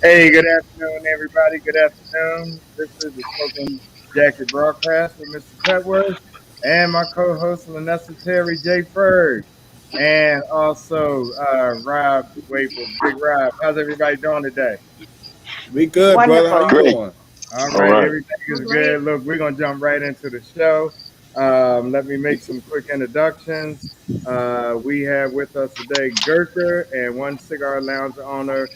Hey, good afternoon, everybody. Good afternoon. This is the Spoken Jacket broadcast with Mr. Petworth and my co-host Lenessa Terry J. Ferg, and also Rob Waples. Big Rob, how's everybody doing today? We good, brother. How you Wonderful. Great. doing? All All right, right. everything is I'm good. great. Look, we're gonna jump right into the show. Let me make some quick introductions. We have with us today Gurkha and one cigar lounge owner,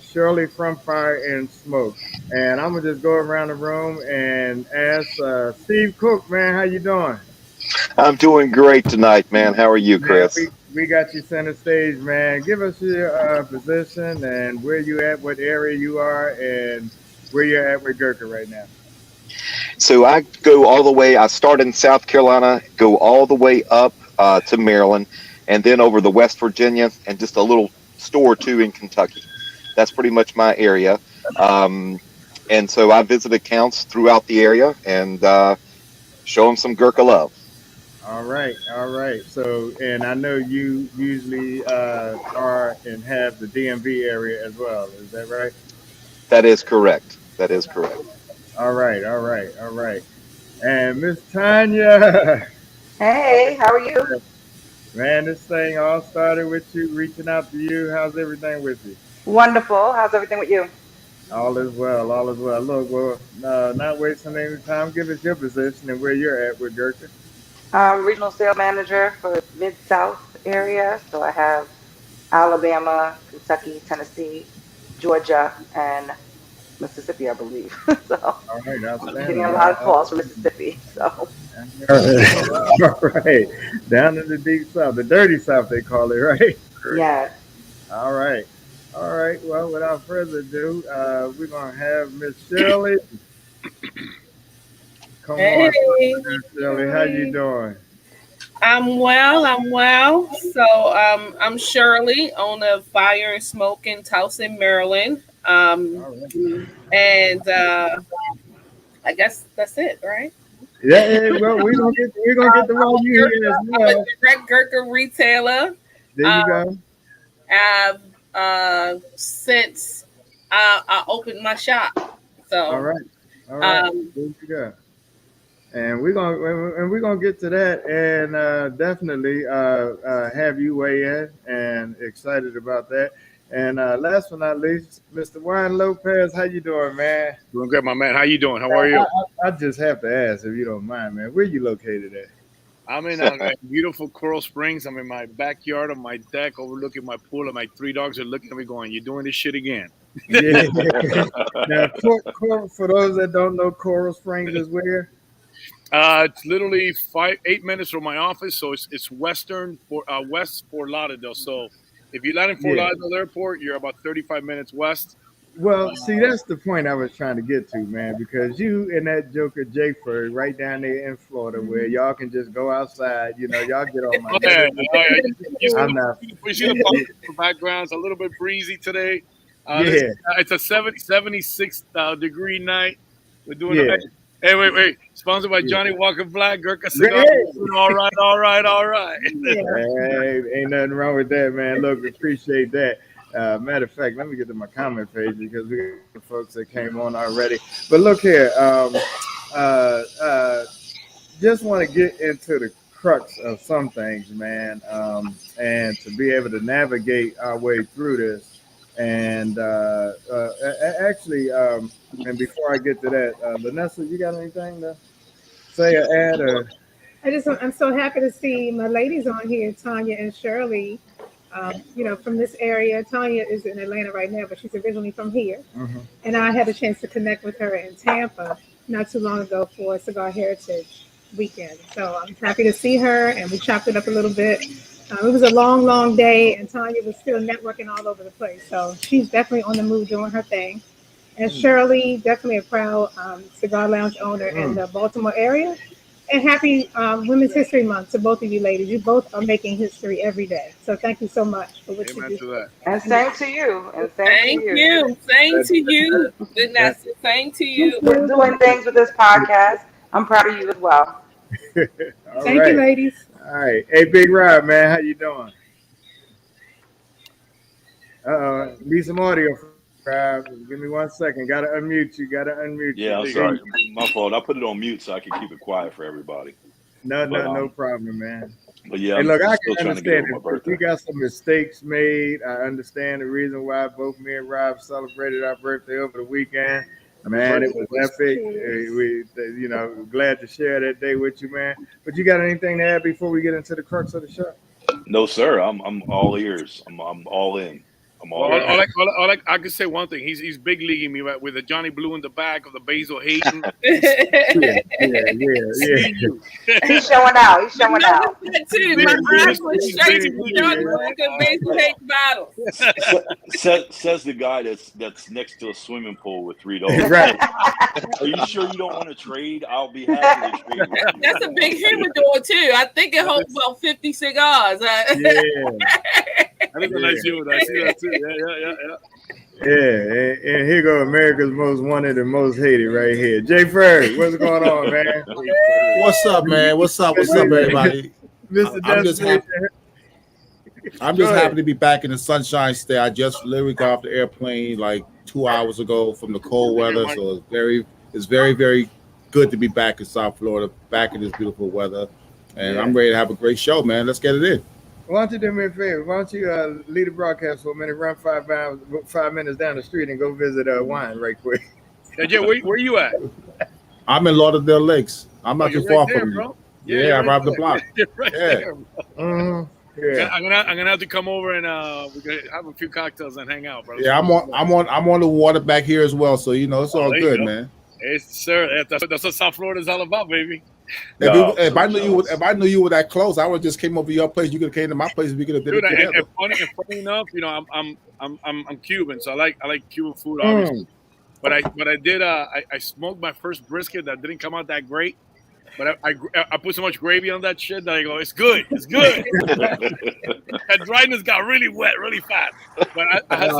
Shirley from Fire and Smoke. And I'm gonna just go around the room and ask Steve Cook, man, how you doing? I'm doing great tonight, man. How are you, Man, Chris? we got you center stage, man. Give us your position and where you at, what area you are, and where you're at with Gurkha right now. So I go all the way. I start in South Carolina, go all the way up to Maryland, and then over to West Virginia, and just a little store or two in Kentucky. That's pretty much my area. Um, and so I visit accounts throughout the area and show them some Gurkha love. All right, all right. So, and I know you usually are and have the DMV area as well. Is that right? That is correct. That is correct. All right, all right, all right. And Miss Tanya, Hey, how are you? man, this thing all started with you reaching out to you. How's everything with you? Wonderful. How's everything with you? All is well, all is well. Look, well, not wasting any time. Give us your position and where you're at with Gurkha. Regional sales manager for Mid-South area. So I have Alabama, Kentucky, Tennessee, Georgia, and Mississippi, I believe. So All right, I'm getting outstanding. a lot of calls from Mississippi. So All right, down in the deep south, the dirty south, they call it, right? yes. All right. All right. Well, without further ado, we're going to have Miss Shirley. Come on, Hey, Miss Shirley. How you Shirley. doing? I'm well. I'm well. So, I'm Shirley, owner of Fire and Smoke in Towson, Maryland. All right. And I guess that's it, right? Yeah, yeah, well, we're gonna get to know you here as I'm a well. direct Gurkha retailer. There you Um, go. I've since I opened my shop. All So, right. All right. um, There you go. And we're gonna get to that, and definitely have you weigh in, and excited about that. And last but not least, Mr. Juan Lopez, how you doing, man? Doing good, my man. How you doing? How are I, you? I just have to ask if you don't mind, man. Where you located at? I'm in beautiful Coral Springs. I'm in my backyard on my deck overlooking my pool, and my three dogs are looking at me going, "You're doing this shit again." Yeah. Now, for those that don't know, Coral Springs is where? It's literally 8 minutes from my office, so it's west Fort Lauderdale. So if you land in Fort Yeah. Lauderdale Airport, you're about 35 minutes west. Well, see, Uh, that's the point I was trying to get to, man, because you and that Joker J Ferg right down there in Florida, where y'all can just go outside, y'all get on my oh, yeah, nerves. oh, yeah. You see I'm not. you see the background. It's a little bit breezy today. Yeah, It's a 76 degree night. We're doing. yeah, Hey, wait. Sponsored by yeah. Johnny Walker Black, Gurkha Cigars. Hey, All right, all right, all right. hey, ain't nothing wrong with that, man. Look, appreciate that. Matter of fact, let me get to my comment page because we got some folks that came on already. But look here, uh, uh, just want to get into the crux of some things, man, and to be able to navigate our way through this. And actually, and before I get to that, Lenessa, you got anything to say or add? Or I'm so happy to see my ladies on here, Tanya and Shirley. From this area. Tanya is in Atlanta right now, but she's originally from here. Mhm. And I had a chance to connect with her in Tampa not too long ago for Cigar Heritage Weekend. So I'm happy to see her, and we chopped it up a little bit. It was a long, long day, and Tanya was still networking all over the place. So she's definitely on the move doing her thing. And Shirley, definitely a proud cigar lounge owner in Mm. the Baltimore area. And happy Women's History Month to both of you ladies. You both are making history every day. So thank you so much for what you Amen do. to that. And same to you. And same to thank you. you. Same That, to you. that, Goodness, same to Thank you. We're you. doing things with this podcast. I'm proud of you as well. all Thank you, right, ladies. all right. Hey, Big Rob, man, how you doing? Need some audio from you. Give me 1 second. Gotta unmute you. Yeah, I'm sorry. My fault. I put it on mute so I can keep it quiet for everybody. No problem, man. But yeah, Hey, I'm look, I still can trying to get understand over my if we birthday. got some mistakes made. I understand the reason why both me and Rob celebrated our birthday over the weekend. Man, it was epic. Glad to share that day with you, man. But you got anything to add before we get into the crux of the show? No, sir. I'm all ears. I'm all in. I'm all in. I can say one thing. He's big leaguing me right with the Johnny Blue in the back of the Basil Hayden. Yeah. He's showing out. He's showing out. Too. My eyes were straight to the Johnny Blue Basil Hayden bottle. Says the guy that's next to a swimming pool with 3 dogs. Right. Are you sure you don't want to trade? I'll be happy to trade with you. That's a big humidor too. I think it holds about 50 cigars. That is a nice humidor. I see that too. Yeah. Yeah, and here go America's most wanted and most hated right here. Jay Ferg, what's going on, man? What's up, man? What's up, everybody? Mr. I'm just happy to be back in the Sunshine State. I just literally got off the airplane like 2 hours ago from the cold weather, so it's very, very good to be back in South Florida, back in this beautiful weather, and I'm ready to have a great show, man. Let's get it in. Why don't you do me a favor? Why don't you lead the broadcast for a minute, run 5 minutes down the street, and go visit Wine right quick? Yeah, Jay, where you at? I'm in Lauderdale Lakes. I'm not too far from you. Yeah, I arrived the block. You're right there. Yeah. I'm gonna have to come over and we're gonna have a few cocktails and hang out, bro. Yeah, I'm on the water back here as well, so it's all good, man. Hey, sir, that's what South Florida's all about, baby. If I knew you were that close, I would just came over to your place. You could have came to my place. We could have did it together. And funny enough, I'm Cuban, so I like Cuban food, obviously. But I did I smoked my first brisket that didn't come out that great. But I put so much gravy on that shit that I go, it's good. That dryness got really wet, really fast. But I had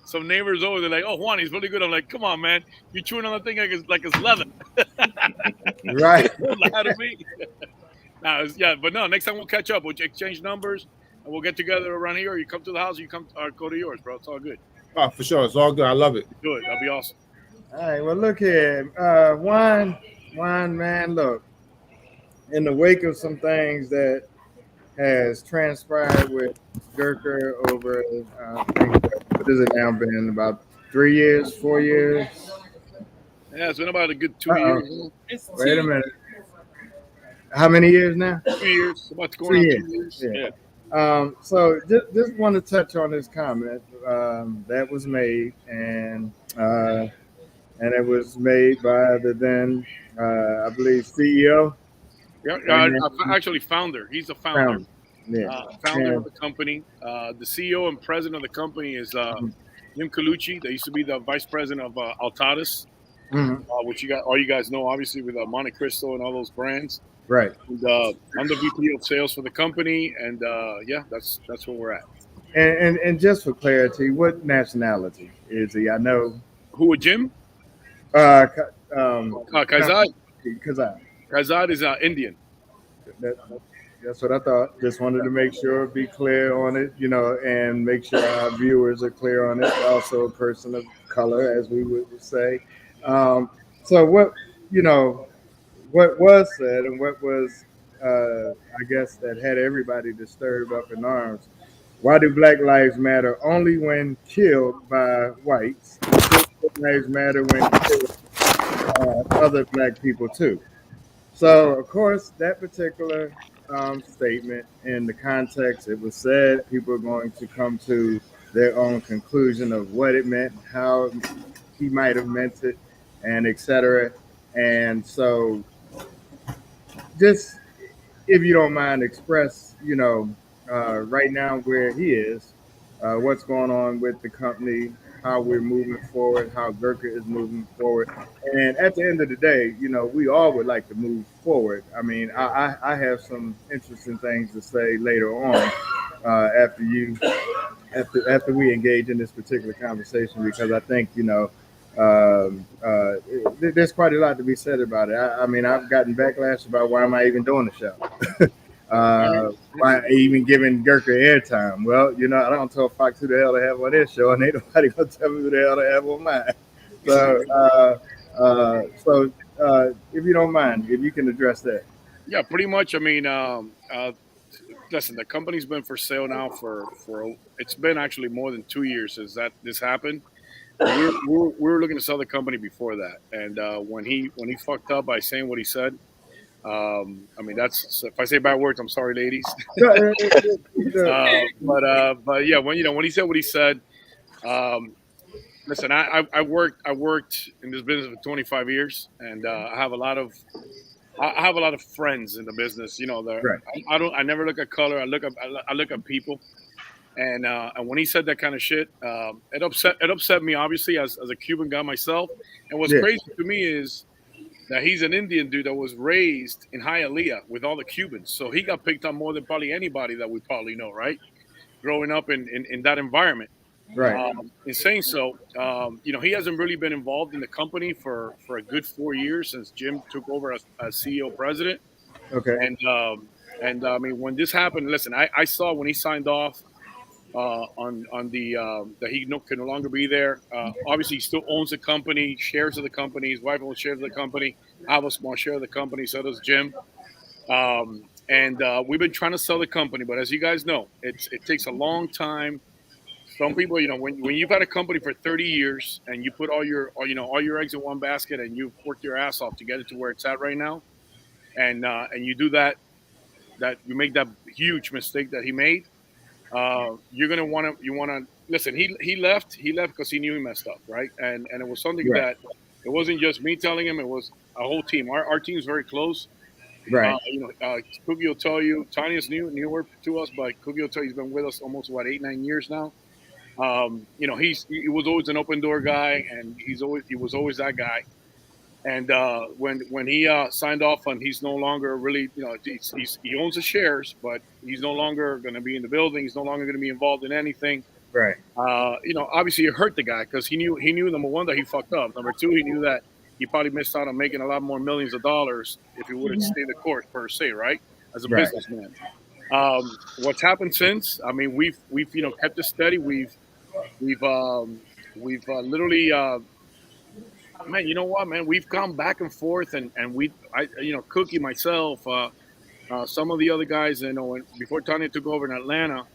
some neighbors over. They're like, "Oh, Juan, he's really good." I'm like, "Come on, man, you chewing on the thing like it's leather." Right. Lie to me. But no. Next time we'll catch up. We'll exchange numbers and we'll get together around here. Or you come to the house, or you come or go to yours, bro. It's all good. Oh, for sure, it's all good. I love it. Good. That'll be awesome. All right. Well, look here, Wine, man. Look, in the wake of some things that has transpired with Gurkha over, what has it now been? About 3 years, 4 years? Yeah, it's been about a good 2 years. Wait a minute. How many years now? 2 years. About to go on 2 years. Yeah. So just want to touch on this comment that was made, and it was made by the then, I believe, CEO. Yeah, actually founder. He's a founder. Founder of the company. The CEO and president of the company is Jim Colucci. They used to be the vice president of Altadas, which all you guys know, obviously, with Monte Cristo and all those brands. Right. And, I'm the VP of sales for the company, and that's where we're at. And just for clarity, what nationality is he? I know. Who with Jim? Kazad. Kazad is Indian. That's what I thought. Just wanted to make sure, be clear on it, and make sure our viewers are clear on it. Also a person of color, as we would say. So what was said and what was, I guess, that had everybody disturbed up in arms. Why do Black lives matter only when killed by whites? Black lives matter when killed other Black people too. So, of course, that particular statement, in the context it was said, people are going to come to their own conclusion of what it meant, how he might have meant it, and etc. And so, just if you don't mind, express, right now where he is, what's going on with the company, how we're moving forward, how Gurkha is moving forward. And at the end of the day, we all would like to move forward. I mean, I have some interesting things to say later on after we engage in this particular conversation, because I think, there's quite a lot to be said about it. I mean, I've gotten backlash about why am I even doing the show? By even giving Gurkha airtime. Well, you know, I don't tell Fox who the hell to have on their show, and ain't nobody gonna tell me who the hell to have on mine. So, if you don't mind, if you can address that. Yeah, pretty much. I mean, listen, the company's been for sale now for it's been actually more than 2 years since this happened. We were looking to sell the company before that, and when he fucked up by saying what he said, I mean, that's, if I say bad words, I'm sorry, ladies. But yeah, when he said what he said, listen, I worked in this business for 25 years, and I have a lot of friends in the business. You know, Right. I never look at color. I look at people. And when he said that kind of shit, it upset me, obviously, as a Cuban guy myself. And what's crazy to me is that he's an Indian dude that was raised in Hialeah with all the Cubans, so he got picked on more than probably anybody that we probably know, right? Growing up in that environment. Right. In saying so, you know, he hasn't really been involved in the company for a good 4 years since Jim took over as CEO president. Okay. And I mean, when this happened, listen, I saw when he signed off on the that he can no longer be there. Obviously, he still owns the company, shares of the company. His wife owns shares of the company. I have a small share of the company. So does Jim. And we've been trying to sell the company, but as you guys know, it takes a long time. Some people, you know, when you've had a company for 30 years and you put all your eggs in one basket and you've worked your ass off to get it to where it's at right now, and you do that you make that huge mistake that he made. You're gonna want to listen. He left because he knew he messed up, right? And it was something that it wasn't just me telling him; it was a whole team. Our team is very close. Right. Cookie will tell you. Tanya's newer to us, but Cookie will tell you he's been with us almost 8-9 years now. You know, he was always an open door guy, and he was always that guy. And when he signed off on, he's no longer really, you know, he owns the shares, but he's no longer going to be in the building. He's no longer going to be involved in anything. Right. You know, obviously it hurt the guy because he knew number one that he fucked up. Number two, he knew that he probably missed out on making a lot more millions of dollars if he would have stayed the course per se, right? As a businessman. What's happened since? I mean, we've kept it steady. We've literally. Man, you know what, man? We've gone back and forth, and Cookie, myself, some of the other guys, you know, before Tanya took over in Atlanta,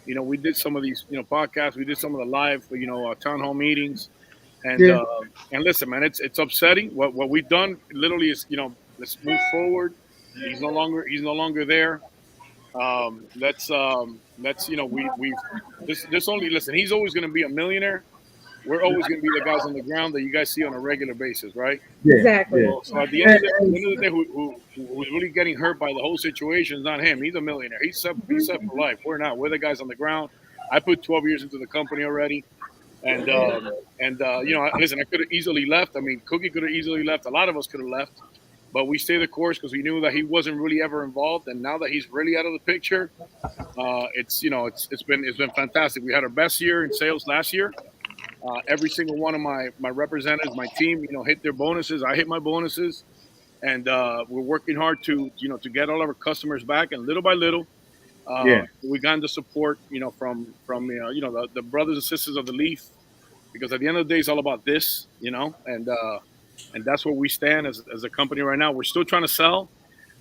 you know, we did some of these, you know, podcasts. We did some of the live, you know, town hall meetings, and listen, man, it's upsetting. What we've done literally is, you know, let's move forward. He's no longer there. Let's you know, we've this only listen. He's always going to be a millionaire. We're always going to be the guys on the ground that you guys see on a regular basis, right? Yeah, exactly. So at the end of the day, who's really getting hurt by the whole situation is not him. He's a millionaire. He's set for life. We're not. We're the guys on the ground. I put 12 years into the company already, and you know, listen, I could have easily left. I mean, Cookie could have easily left. A lot of us could have left, but we stayed the course because we knew that he wasn't really ever involved. And now that he's really out of the picture, it's been fantastic. We had our best year in sales last year. Every single one of my representatives, my team, you know, hit their bonuses. I hit my bonuses, and we're working hard to get all of our customers back. And little by little, we got the support, you know, from the brothers and sisters of the Leaf, because at the end of the day, it's all about this, you know, and that's where we stand as a company right now. We're still trying to sell,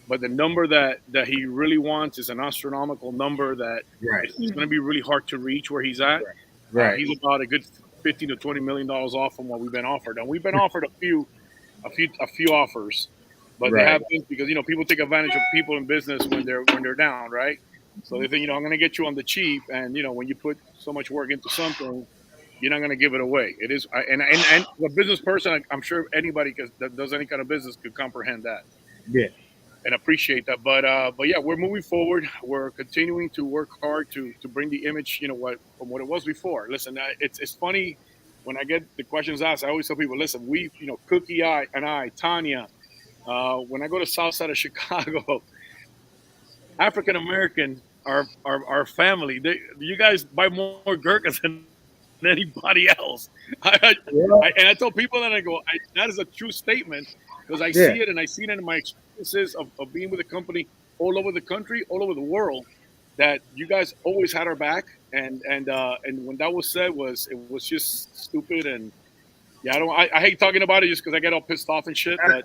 but the number that he really wants is an astronomical number that it's going to be really hard to reach where he's at. Right. He's about a good $15 to $20 million off from what we've been offered, and we've been offered a few offers, but they have been, because, you know, people take advantage of people in business when they're down, right? So they think, you know, I'm going to get you on the cheap, and, you know, when you put so much work into something, you're not going to give it away. It is, and a business person, I'm sure anybody that does any kind of business could comprehend that. Yeah. And appreciate that, but yeah, we're moving forward. We're continuing to work hard to bring the image, you know, from what it was before. Listen, it's funny when I get the questions asked. I always tell people, listen, Cookie, Tanya, when I go to South Side of Chicago, African American are family. You guys buy more Gurkhas than anybody else. And I tell people that, I go, that is a true statement, because I see it, and I see it in my experiences of being with the company all over the country, all over the world, that you guys always had our back. And when that was said, it was just stupid. And yeah, I hate talking about it just because I get all pissed off and shit. But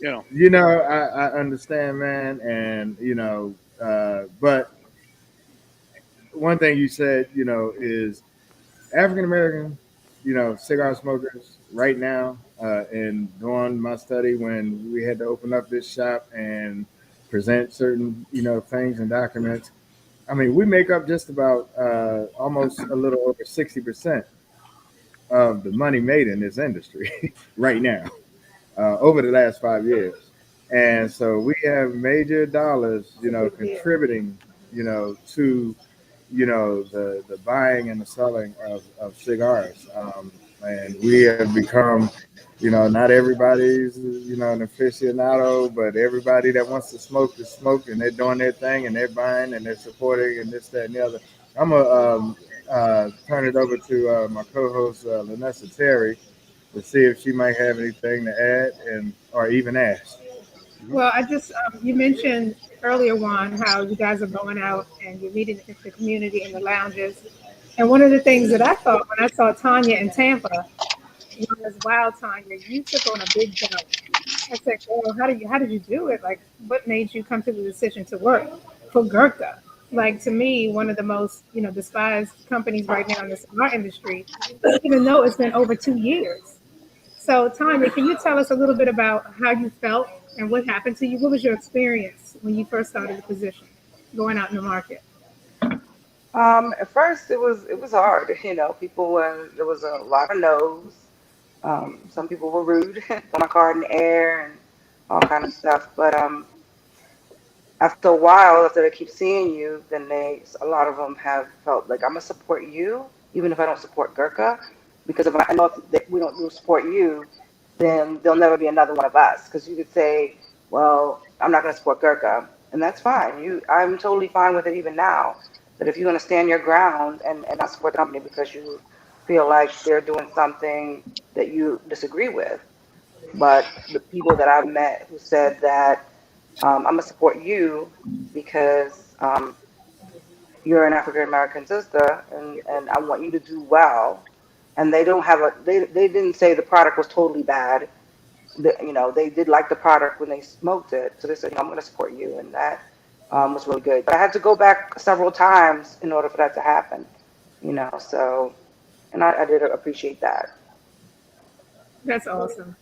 I understand, man, and but one thing you said, is African American, cigar smokers right now, and during my study when we had to open up this shop and present certain, things and documents. I mean, we make up just about almost a little over 60% of the money made in this industry right now, over the last 5 years. And so we have major dollars, contributing, to, the buying and the selling of cigars. And we have become, not everybody's, an aficionado, but everybody that wants to smoke is smoke, and they're doing their thing, and they're buying, and they're supporting, and this, that, and the other. I'm going to turn it over to my co-host, Lenessa Terry, to see if she might have anything to add or even ask. Well, I just, you mentioned earlier, Juan, how you guys are going out and you're meeting the community in the lounges. And one of the things that I thought when I saw Tanya in Tampa was, wow, Tanya, you took on a big jump. I said, well, how did you do it? Like, what made you come to the decision to work for Gurkha? Like, to me, one of the most, despised companies right now in the cigar industry, even though it's been over 2 years. So, Tanya, can you tell us a little bit about how you felt and what happened to you? What was your experience when you first started the position, going out in the market? At first, it was hard. People there was a lot of no's. Some people were rude, throw my card in the air and all kind of stuff. But after a while, after they keep seeing you, then a lot of them have felt like, I'm gonna support you, even if I don't support Gurkha, because if I know if we don't support you, then there'll never be another one of us. Because you could say, well, I'm not gonna support Gurkha, and that's fine. I'm totally fine with it even now. But if you're gonna stand your ground and not support the company because you feel like they're doing something that you disagree with. But the people that I've met who said that I'm gonna support you because you're an African American sister and I want you to do well. And they don't have they didn't say the product was totally bad. They did like the product when they smoked it. So they said, I'm gonna support you, and that was really good. But I had to go back several times in order for that to happen. So, and I did appreciate that. That's awesome.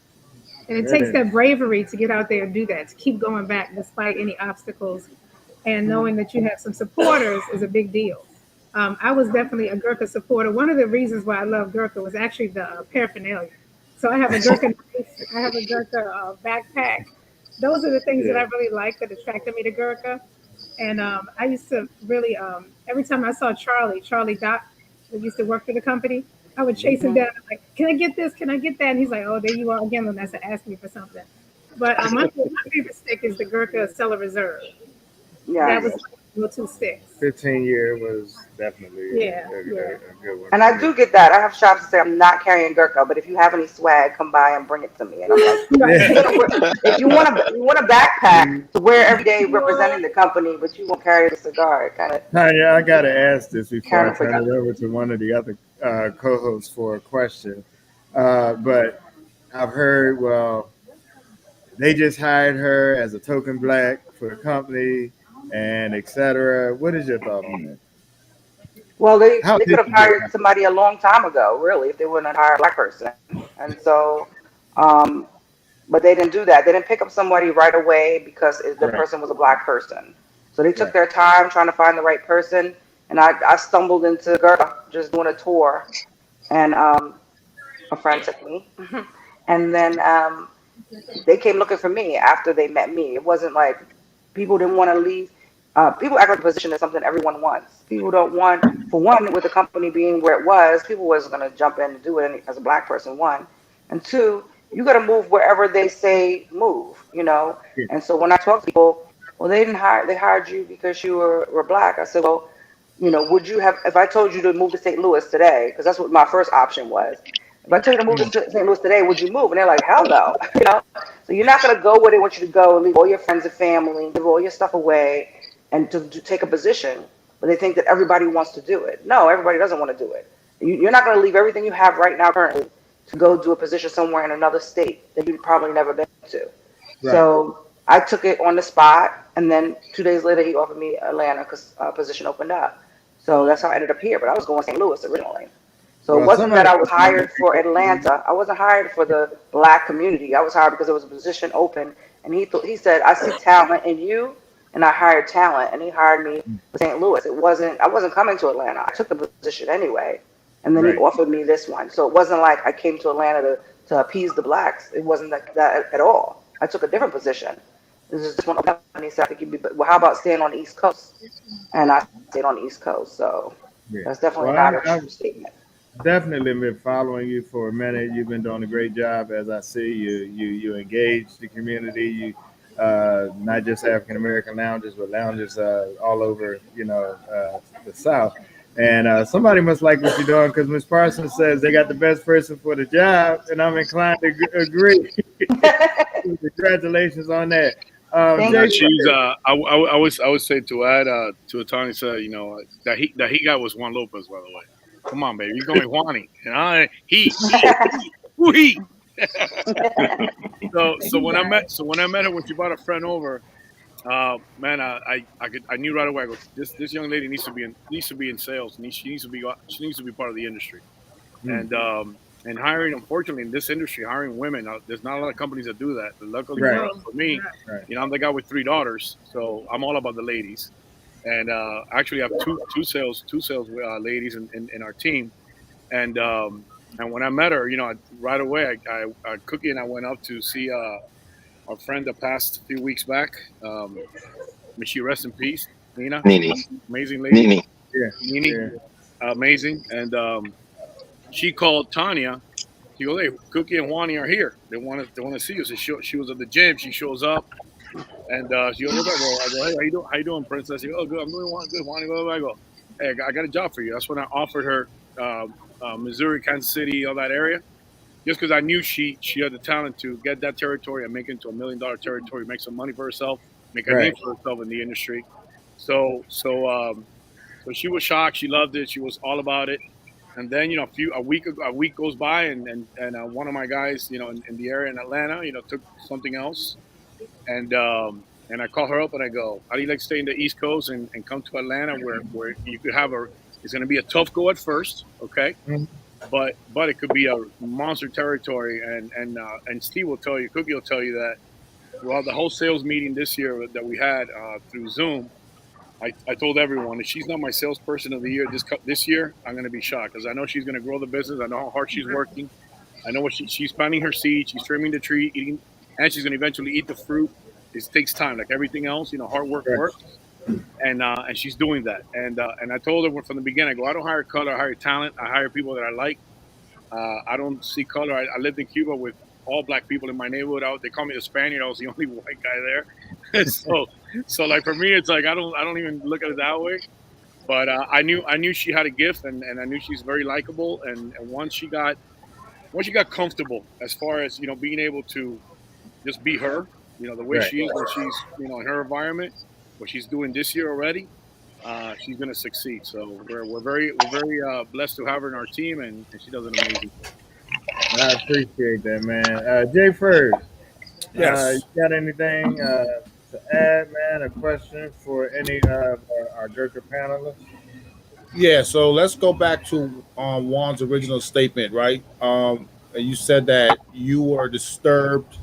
And it takes that bravery to get out there and do that, to keep going back despite any obstacles, and knowing that you have some supporters is a big deal. I was definitely a Gurkha supporter. One of the reasons why I love Gurkha was actually the paraphernalia. So I have a Gurkha, I have a Gurkha backpack. Those are the things that I really like that attracted me to Gurkha. And I used to really, every time I saw Charlie Dot, who used to work for the company, I would chase him down, like, can I get this? Can I get that? And he's like, oh, there you are again, Lenessa, asking me for something. But my favorite stick is the Gurkha Cellar Reserve. Yeah, that was my go-to stick. 15-year was definitely a good one. And I do get that. I have shops that say I'm not carrying Gurkha, but if you have any swag, come by and bring it to me. And I'm like, if you want a backpack to wear every day representing the company, but you won't carry the cigar, kind of. Tanya, I gotta ask this before I turn it over to one of the other co-hosts for a question. But I've heard, well, they just hired her as a token black for the company, and etc. What is your thought on that? Well, they could have hired somebody a long time ago, really, if they wouldn't have hired a black person. And so, but they didn't do that. They didn't pick up somebody right away because the person was a black person. So they took their time trying to find the right person. And I stumbled into Gurkha just doing a tour, and a friend took me. And then they came looking for me after they met me. It wasn't like people didn't want to leave. People act like the position is something everyone wants. People don't want, for one, with the company being where it was, people wasn't going to jump in and do it as a black person, one. And two, you got to move wherever they say move, And so when I talk to people, well, they hired you because you were black. I said, well, would you have, if I told you to move to St. Louis today, because that's what my first option was, If I tell you to move to St. Louis today, would you move? And they're like, hell no. So you're not going to go where they want you to go and leave all your friends and family, give all your stuff away, and to take a position. But they think that everybody wants to do it. No, everybody doesn't want to do it. You're not going to leave everything you have right now currently to go do a position somewhere in another state that you've probably never been to. Right. So I took it on the spot, and then 2 days later he offered me Atlanta because a position opened up. So that's how I ended up here. But I was going to St. Louis originally. So it wasn't that I was hired for Atlanta. I wasn't hired for the Black community. I was hired because there was a position open, and he said, I see talent in you, and I hired talent, and he hired me for St. Louis. I wasn't coming to Atlanta. I took the position anyway, and then he offered me this one. So it wasn't like I came to Atlanta to appease the Blacks. It wasn't like that at all. I took a different position. This is just one opened up, and he said, well, how about staying on the East Coast? And I stayed on the East Coast. So that's definitely not a true statement. Definitely been following you for a minute. You've been doing a great job, as I see. You engage the community. You not just African American lounges, but lounges all over, the South. And somebody must like what you're doing, because Ms. Parsons says they got the best person for the job, and I'm inclined to agree. Congratulations on that. She's I would say to add to Tony said, that he got was Juan Lopez, by the way. Come on, baby, you call me Juani, and he. So when I met her, when she brought a friend over, man, I knew right away. I go, this young lady needs to be in sales. She needs to be part of the industry, and hiring. Unfortunately, in this industry, hiring women, there's not a lot of companies that do that. But luckily for me, I'm the guy with 3 daughters, so I'm all about the ladies. And actually, I have two sales ladies in our team, and when I met her, right away, I Cookie and I went up to see our friend that passed a few weeks back. May she rest in peace, Nina. Amazing lady. Nini. Yeah. Nini. Yeah. Amazing. And she called Tanya. She goes, "Hey, Cookie and Juani are here. They want to see you." So she was at the gym. She shows up. And she goes, I go, hey, how you doing, Princess? She goes, oh, good. I'm doing good. I go, hey, I got a job for you. That's when I offered her Missouri, Kansas City, all that area, just because I knew she had the talent to get that territory and make it into $1 million territory, make some money for herself, make a name for herself in the industry. So she was shocked. She loved it. She was all about it. And then a week goes by, and one of my guys in the area in Atlanta took something else. And I call her up and I go, how do you like to stay in the East Coast and come to Atlanta where you could have it's going to be a tough go at first, okay? Mm-hmm. But it could be a monster territory. And Steve will tell you, Cookie will tell you that throughout the whole sales meeting this year that we had through Zoom, I told everyone, if she's not my salesperson of the year this year, I'm going to be shocked, because I know she's going to grow the business. I know how hard she's working. I know what she's planting her seeds. She's trimming the tree, eating. And she's going to eventually eat the fruit. It takes time, like everything else. Hard work works, and she's doing that. And I told her from the beginning, I go, I don't hire color, I hire talent. I hire people that I like. I don't see color. I lived in Cuba with all Black people in my neighborhood. They call me the Spaniard. I was the only white guy there. so like for me, it's like I don't even look at it that way. But I knew she had a gift, and I knew she's very likable. And once she got comfortable, as far as being able to just be her, the way she is when she's, in her environment, what she's doing this year already, she's going to succeed. So we're very blessed to have her in our team, and she does an amazing thing. I appreciate that, man. Jay Ferg, yes. You got anything to add, man? A question for any of our Gurkha panelists? Yeah, so let's go back to Juan's original statement, right? And you said that you were disturbed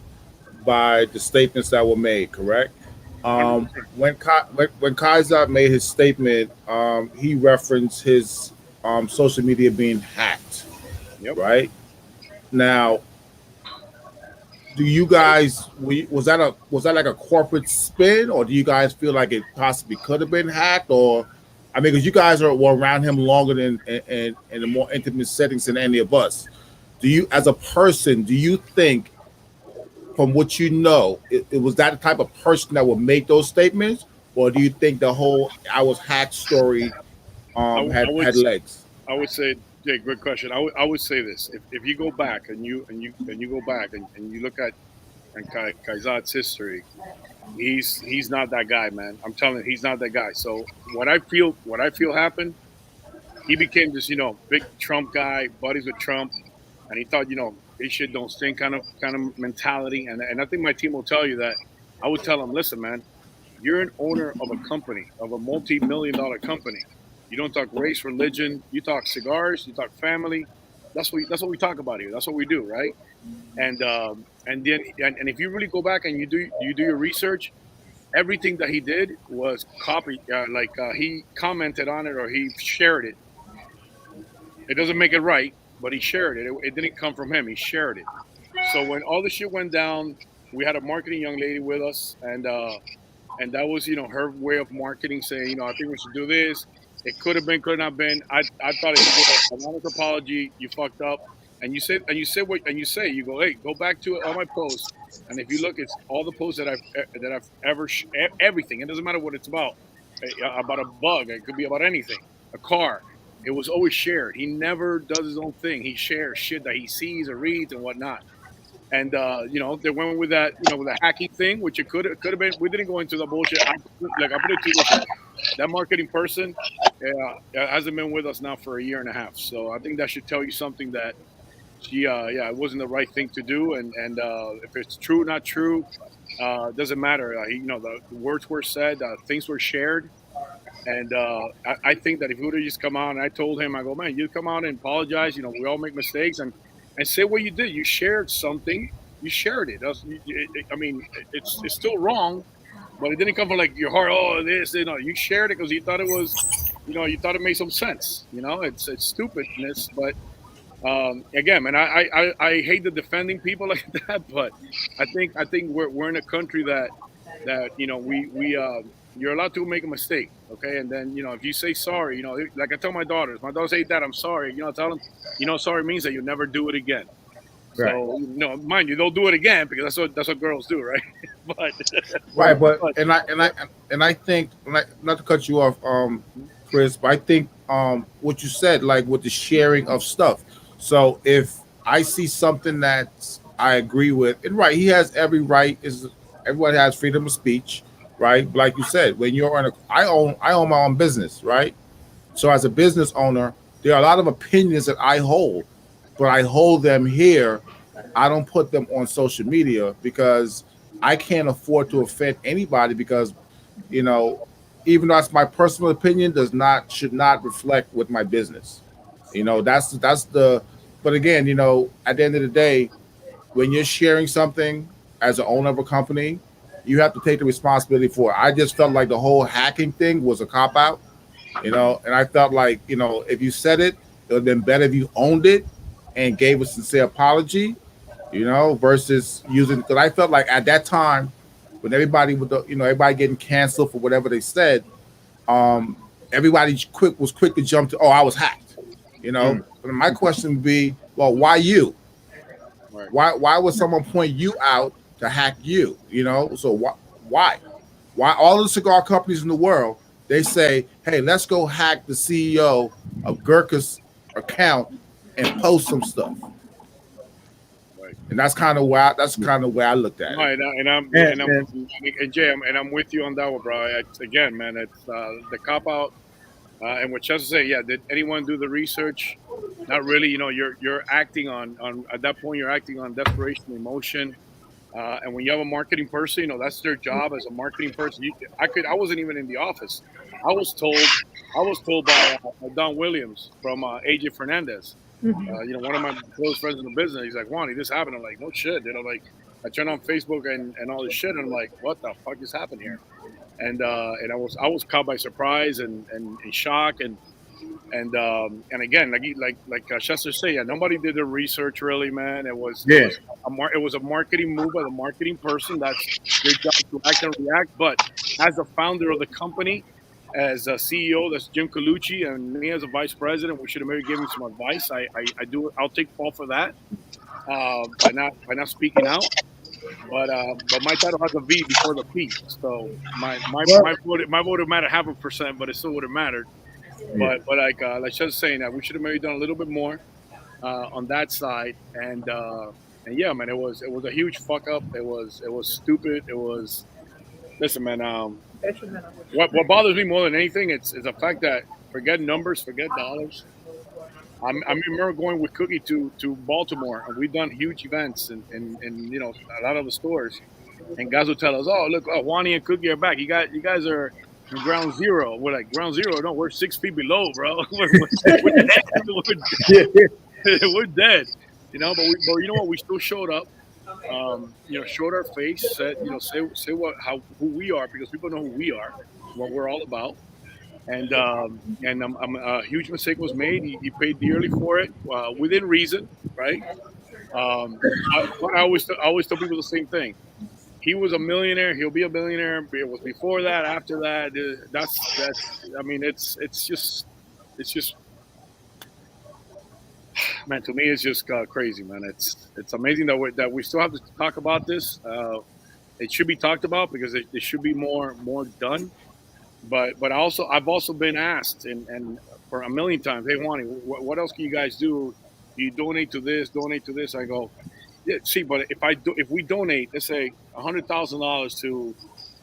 by the statements that were made, correct? When Kaiser made his statement, he referenced his social media being hacked, right? Now, do you guys was that like a corporate spin, or do you guys feel like it possibly could have been hacked? Or I mean, because you guys were around him longer than in the more intimate settings than any of us. Do you, as a person, do you think, from what you know, it was that type of person that would make those statements, or do you think the whole "I was hacked" story had legs? I would say Yeah, good question. I would say this: if you go back and you go back and you look at Kaizad's history, he's not that guy, man. I'm telling you, he's not that guy. So what I feel happened, he became this big Trump guy, buddies with Trump, and he thought this shit don't stink kind of mentality. And I think my team will tell you that. I would tell him, listen, man, you're an owner of a company, of a multi-million-dollar company. You don't talk race, religion. You talk cigars. You talk family. That's what we talk about here. That's what we do, right? And if you really go back and you do your research, everything that he did was copied. He commented on it or he shared it. It doesn't make it right, but he shared it. It didn't come from him. He shared it. So when all the shit went down, we had a marketing young lady with us, and that was her way of marketing, saying I think we should do this. It could have been, could not have been. I thought it was an honest apology. You fucked up, and you say, you go, hey, go back to all my posts, and if you look, it's all the posts that I've ever everything. It doesn't matter what it's about a bug. It could be about anything, a car. It was always shared. He never does his own thing. He shares shit that he sees or reads and whatnot. And they went with that, with the hacking thing, which it could have been. We didn't go into the bullshit. I put it to you, that marketing person hasn't been with us now for a year and a half. So I think that should tell you something that it wasn't the right thing to do. And if it's true, not true, doesn't matter. The words were said, things were shared. And I think that if he would have just come out and I told him, I go, man, you come out and apologize. We all make mistakes and say what you did. You shared something. You shared it. It's still wrong, but it didn't come from your heart. Oh, this. You shared it because you thought it was, you thought it made some sense. It's stupidness. But again, man, I hate the defending people like that. But I think we're in a country that we you're allowed to make a mistake, okay? And then if you say sorry, like I tell my daughters say, Dad, I'm sorry. Tell them, sorry means that you never do it again. Right. So mind you, they'll do it again because that's what girls do, right? And I think, not to cut you off, Chris, but I think what you said, like with the sharing of stuff. So if I see something that I agree with, and he has every right. Everyone has freedom of speech. Right, like you said, when you're I own my own business, right? So as a business owner, there are a lot of opinions that I hold, but I hold them here. I don't put them on social media because I can't afford to offend anybody because, even though that's my personal opinion, should not reflect with my business. That's the. But again, at the end of the day, when you're sharing something as an owner of a company, you have to take the responsibility for it. I just felt like the whole hacking thing was a cop-out, and I felt like, if you said it, it would have been better if you owned it and gave a sincere apology, versus using, because I felt like at that time, when everybody everybody getting canceled for whatever they said, everybody was quick to jump to, I was hacked, And my question would be, well, why you? Right. Why would someone point you out to hack you, So why all the cigar companies in the world, they say, hey, let's go hack the CEO of Gurkha's account and post some stuff. Right. And that's kind of where I looked at it. Right, I'm with you on that one, bro. Again, man, it's the cop out. And what Chester say, did anyone do the research? Not really. You're acting on at that point. You're acting on desperation, emotion. And when you have a marketing person, that's their job as a marketing person. I wasn't even in the office. I was told by Don Williams from AJ Fernandez. One of my close friends in the business. He's like, Juan, this happened. I'm like, no shit. I turn on Facebook and all this shit, and I'm like, what the fuck just happened here? And I was caught by surprise and in shock and again, like Chester said, nobody did the research really, man. It was a marketing move by the marketing person. That's their job to act and react. But as the founder of the company, as a CEO, that's Jim Colucci, and me as a vice president, we should have maybe given him some advice. I'll take fault for that by not speaking out. But my title has a V before the P, so my vote would matter 0.5%, but it still would have mattered. But like just saying that we should have maybe done a little bit more on that side. And yeah, man, it was a huge fuck up. It was stupid. It was listen, man. What bothers me more than anything is the fact that forget numbers, forget dollars. I remember going with Cookie to Baltimore, and we've done huge events in a lot of the stores. And guys will tell us, "Oh, look, Wani and Cookie are back. You guys are in ground zero." We're like, "Ground zero? No, we're 6 feet below, bro. we're dead. We're dead." You know, but you know what? We still showed up. Showed our face, said, say who we are, because people know who we are, what we're all about. And a huge mistake was made. He paid dearly for it, within reason, right? I always tell people the same thing. He was a millionaire. He'll be a billionaire. It was before that, after that. That's. I mean, it's just. Man, to me, it's just crazy, man. It's amazing that we still have to talk about this. It should be talked about because it should be more done. But I've also been asked and for a million times, hey, Wani, what else can you guys do? Do you donate to this? Donate to this? I go, yeah. See, but if we donate, let's say $100,000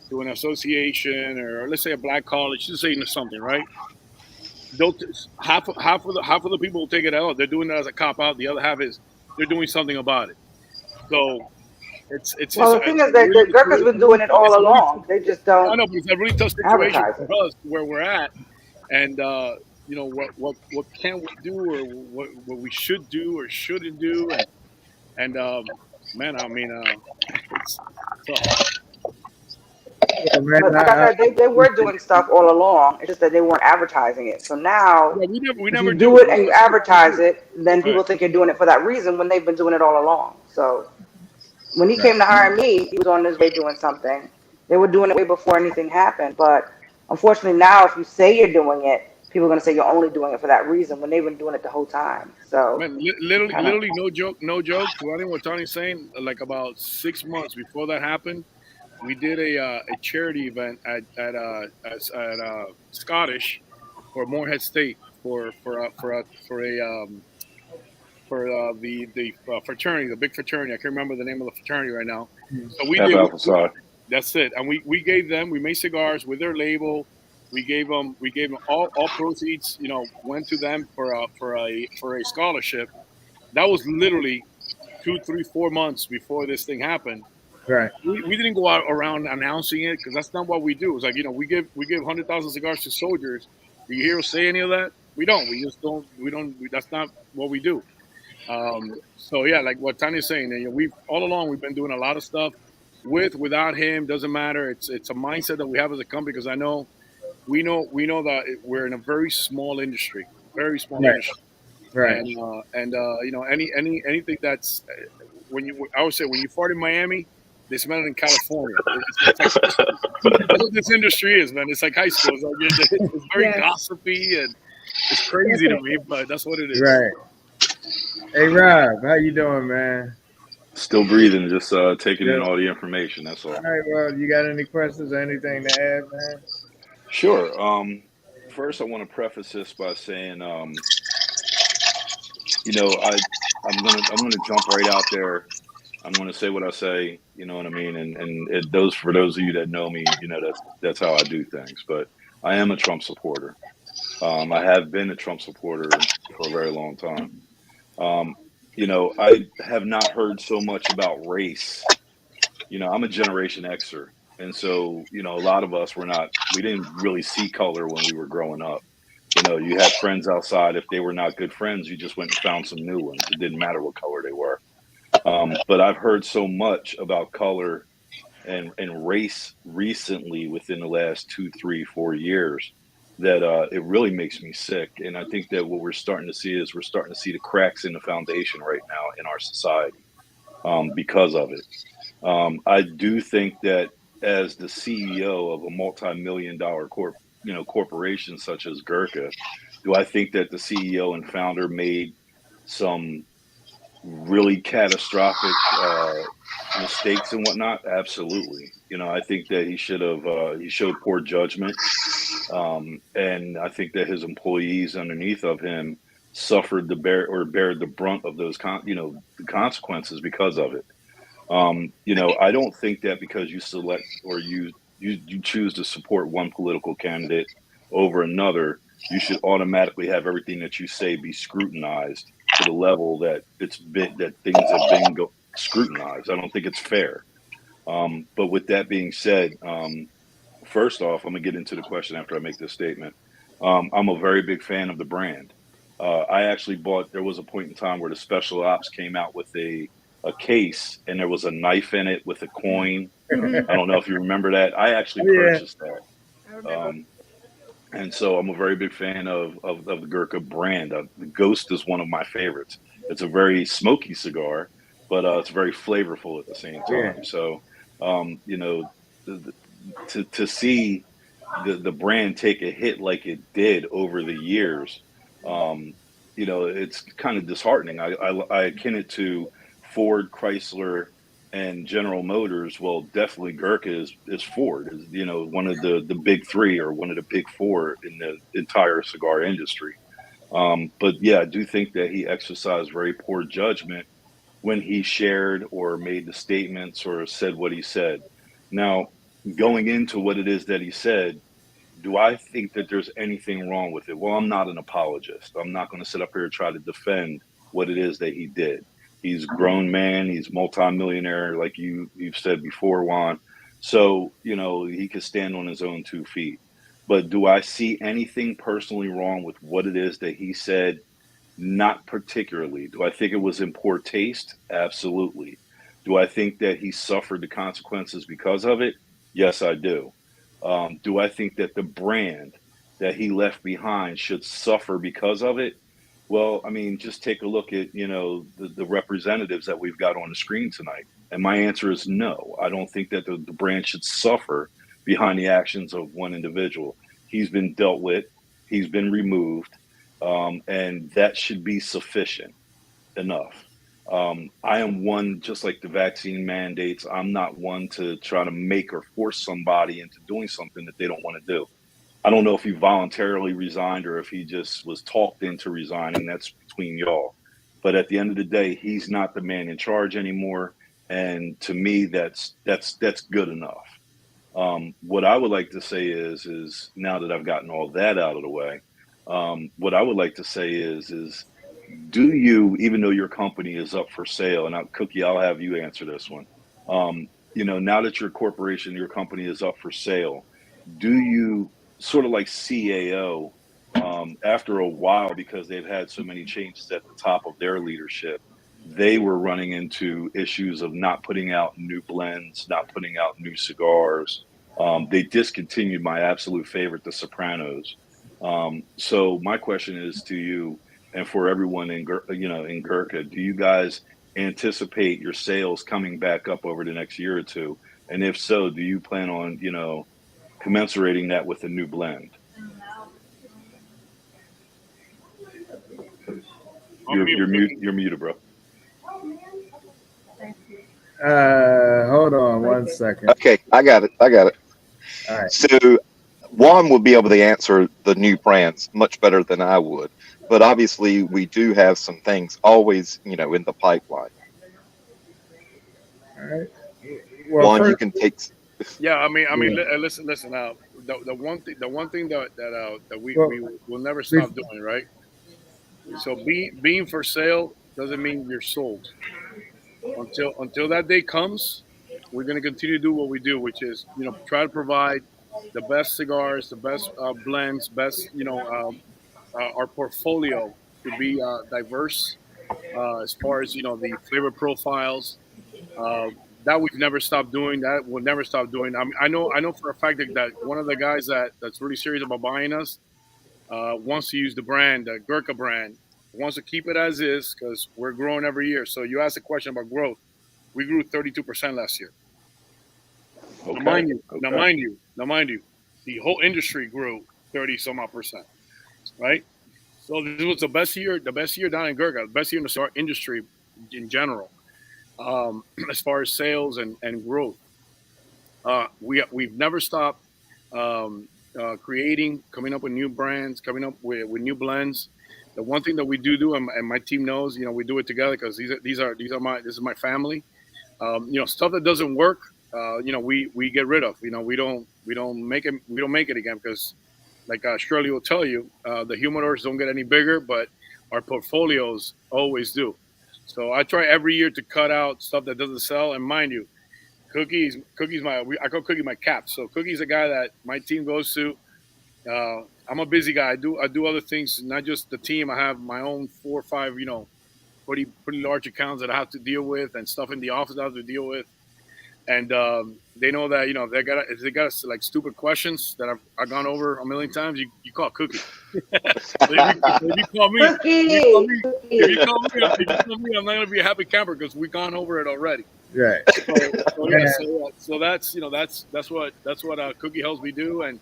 to an association, or let's say a black college, just saying something, right? Half of the people will take it out. They're doing it as a cop out. The other half is they're doing something about it. So it's the thing is that the Gurkha's been doing it all along. They just don't. I know, but it's a really tough situation for us where we're at, and what can we do, or what we should do or shouldn't do, and man, I mean, it's tough. Yeah, man, like I said, they were doing stuff all along. It's just that they weren't advertising it. So now, we never you do it and you advertise it, then people think you're doing it for that reason when they've been doing it all along. So when he came to hire me, he was on his way doing something. They were doing it way before anything happened. But unfortunately now, if you say you're doing it, people are going to say you're only doing it for that reason when they've been doing it the whole time. So man, literally no joke. To anyone what Tony's saying, like about 6 months before that happened, we did a charity event at Scottish for Morehead State for the fraternity, the big fraternity. I can't remember the name of the fraternity right now. So we did. That's it. And we gave them. We made cigars with their label. We gave them all proceeds. Went to them for a scholarship. That was literally 2, 3, 4 months before this thing happened. Right. We didn't go out around announcing it because that's not what we do. It's like, we give 100,000 cigars to soldiers. Do you hear us say any of that? We don't. We just don't. That's not what we do. So yeah, like what Tanya's saying, we've all along we've been doing a lot of stuff without him. Doesn't matter. It's a mindset that we have as a company, because I know we know that we're in a very small industry, industry. Right. And anything that's I would say when you fart in Miami, they smell it in California. That's what this industry is, man. It's like high school. It's very gossipy and it's crazy to me, but that's what it is. Right. Hey, Rob, how you doing, man? Still breathing, just taking in all the information. That's all. All right. Well, you got any questions or anything to add, man? Sure. First, I want to preface this by saying, I'm gonna jump right out there. I'm gonna say what I say. You know what I mean? And for those of you that know me, that's how I do things. But I am a Trump supporter. I have been a Trump supporter for a very long time. I have not heard so much about race. I'm a Generation Xer. And so, a lot of us we didn't really see color when we were growing up. You had friends outside. If they were not good friends, you just went and found some new ones. It didn't matter what color they were. But I've heard so much about color and race recently within the last 2, 3, 4 years that it really makes me sick. And I think that what we're starting to see is the cracks in the foundation right now in our society because of it. I do think that as the CEO of a multi-million-dollar corporation such as Gurkha, do I think that the CEO and founder made some really catastrophic mistakes and whatnot? Absolutely. You know, I think that he should have he showed poor judgment, and I think that his employees underneath of him suffered bear the brunt of those the consequences because of it. You know, I don't think that because you select or you choose to support one political candidate over another, you should automatically have everything that you say be scrutinized to the level that things have been scrutinized. I don't think it's fair. But with that being said, first off, I'm gonna get into the question after I make this statement. I'm a very big fan of the brand. I actually bought. There was a point in time where the special ops came out with a case, and there was a knife in it with a coin. Mhm. I don't know if you remember that. I actually purchased that. I remember. And so I'm a very big fan of the Gurkha brand. The Ghost is one of my favorites. It's a very smoky cigar, but it's very flavorful at the same time. So, you know, to see the brand take a hit like it did over the years, you know, it's kind of disheartening. I akin it to Ford, Chrysler, and General Motors. Well, definitely Gurkha is Ford, is, you know, one of the big three or one of the big four in the entire cigar industry. But yeah, I do think that he exercised very poor judgment when he shared or made the statements or said what he said. Now, going into what it is that he said, do I think that there's anything wrong with it? Well, I'm not an apologist. I'm not going to sit up here and try to defend what it is that he did. He's a grown man. He's multimillionaire, like you've said before, Juan. So, you know, he could stand on his own 2 feet. But do I see anything personally wrong with what it is that he said? Not particularly. Do I think it was in poor taste? Absolutely. Do I think that he suffered the consequences because of it? Yes, I do. Do I think that the brand that he left behind should suffer because of it? Well, I mean, just take a look at, you know, the representatives that we've got on the screen tonight. And my answer is no. I don't think that the brand should suffer behind the actions of one individual. He's been dealt with. He's been removed. And that should be sufficient enough. I am one, just like the vaccine mandates, I'm not one to try to make or force somebody into doing something that they don't want to do. I don't know if he voluntarily resigned or if he just was talked into resigning. That's between y'all. But at the end of the day, he's not the man in charge anymore. And to me, that's good enough. What I would like to say is now that I've gotten all that out of the way, what I would like to say is do you, even though your company is up for sale, and Cookie, I'll have you answer this one. You know, now that your corporation, your company is up for sale, do you sort of like CAO after a while, because they've had so many changes at the top of their leadership, they were running into issues of not putting out new blends, not putting out new cigars. They discontinued my absolute favorite, the Sopranos. So my question is to you and for everyone in Gurkha, do you guys anticipate your sales coming back up over the next year or two? And if so, do you plan on, you know, commensurating that with a new blend? You're muted, bro. Hold on one second. Okay, I got it. All right. So Juan would be able to answer the new brands much better than I would. But obviously, we do have some things always, you know, in the pipeline. All right. Well, Juan, first, you can take. Yeah, I mean, Yeah. listen. The one thing that we will never we- stop doing, right? So being for sale doesn't mean you're sold. Until that day comes, we're going to continue to do what we do, which is, you know, try to provide the best cigars, the best blends, best, you know, our portfolio to be diverse as far as, you know, the flavor profiles. Uh, that we've never stopped doing. That we'll never stop doing. I know for a fact that one of the guys that's really serious about buying us wants to use the brand, the Gurkha brand, wants to keep it as is because we're growing every year. So you asked a question about growth. We grew 32% last year. Okay. Now mind you, the whole industry grew 30 some odd percent, right? So this was the best year down in Gurkha, the best year in the cigar industry in general. as far as sales and growth. We've never stopped creating, coming up with new brands, coming up with new blends. The one thing that we do, and my team knows, we do it together because this is my family. Stuff that doesn't work, we get rid of. We don't make it again because, like Shirley will tell you, the humidors don't get any bigger, but our portfolios always do. So I try every year to cut out stuff that doesn't sell. And mind you, Cookie's I call Cookie my cap. So Cookie's a guy that my team goes to. I'm a busy guy. I do other things, not just the team. I have my own 4 or 5, pretty large accounts that I have to deal with, and stuff in the office I have to deal with. And they know that if they got like stupid questions that I've gone over a million times, you call Cookie. If you call me, I'm not gonna be a happy camper because we've gone over it already. Right. So that's what Cookie helps me do. And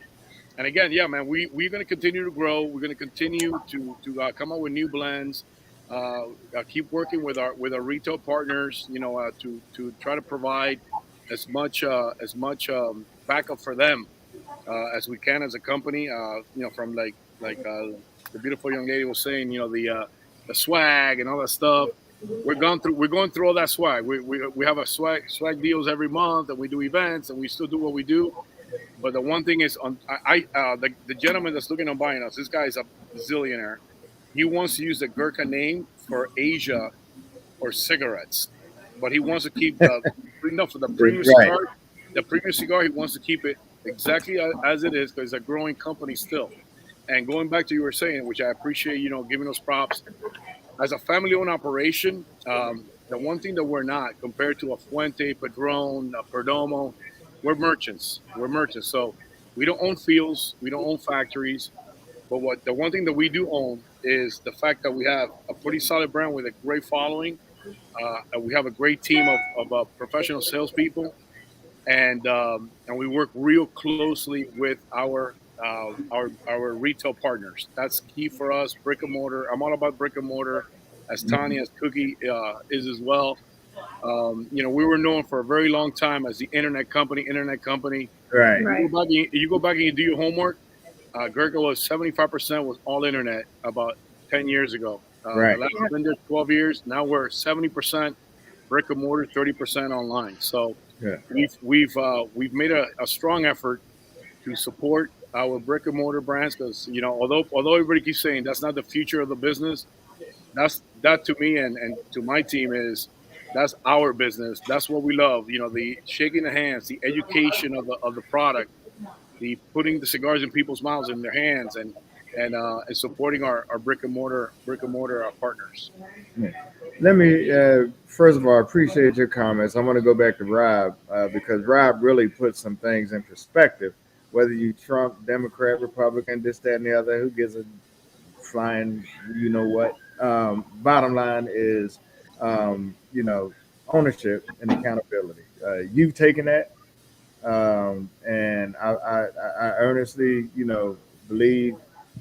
again, yeah, man, we're gonna continue to grow. We're gonna continue to come up with new blends. Keep working with our retail partners, to try to provide as much backup for them as we can as a company. From like the beautiful young lady was saying, the swag and all that stuff. We're going through all that swag. We have a swag deals every month, and we do events, and we still do what we do. But the one thing is, the gentleman that's looking on buying us, this guy is a zillionaire. He wants to use the Gurkha name for Asia or cigarettes, but he wants to keep for the premium cigar. The premium cigar, he wants to keep it exactly as it is because it's a growing company still. And going back to what you were saying, which I appreciate, giving us props. As a family-owned operation, the one thing that we're not, compared to a Fuente, Padron, a Perdomo, we're merchants. So we don't own fields, we don't own factories. But the one thing that we do own is the fact that we have a pretty solid brand with a great following. And we have a great team of professional salespeople, and we work real closely with our retail partners. That's key for us. Brick and mortar. I'm all about brick and mortar, as Tanya, as Cookie is as well. We were known for a very long time as the internet company. Right. You go back and you do your homework. Gurkha was 75% was all internet about 10 years ago. Right. The last been there 12 years. Now we're 70% brick and mortar, 30% online. So yeah. We've made a strong effort to support our brick and mortar brands because although everybody keeps saying that's not the future of the business, that to me and to my team that's our business. That's what we love. The shaking the hands, the education of the product, the putting the cigars in people's mouths in their hands, and supporting our brick and mortar partners. Let me first of all appreciate your comments. I want to go back to Rob because Rob really put some things in perspective. Whether you Trump, Democrat, Republican, this, that, and the other, who gives a flying, what? Bottom line is, ownership and accountability. You've taken that, and I earnestly, believe,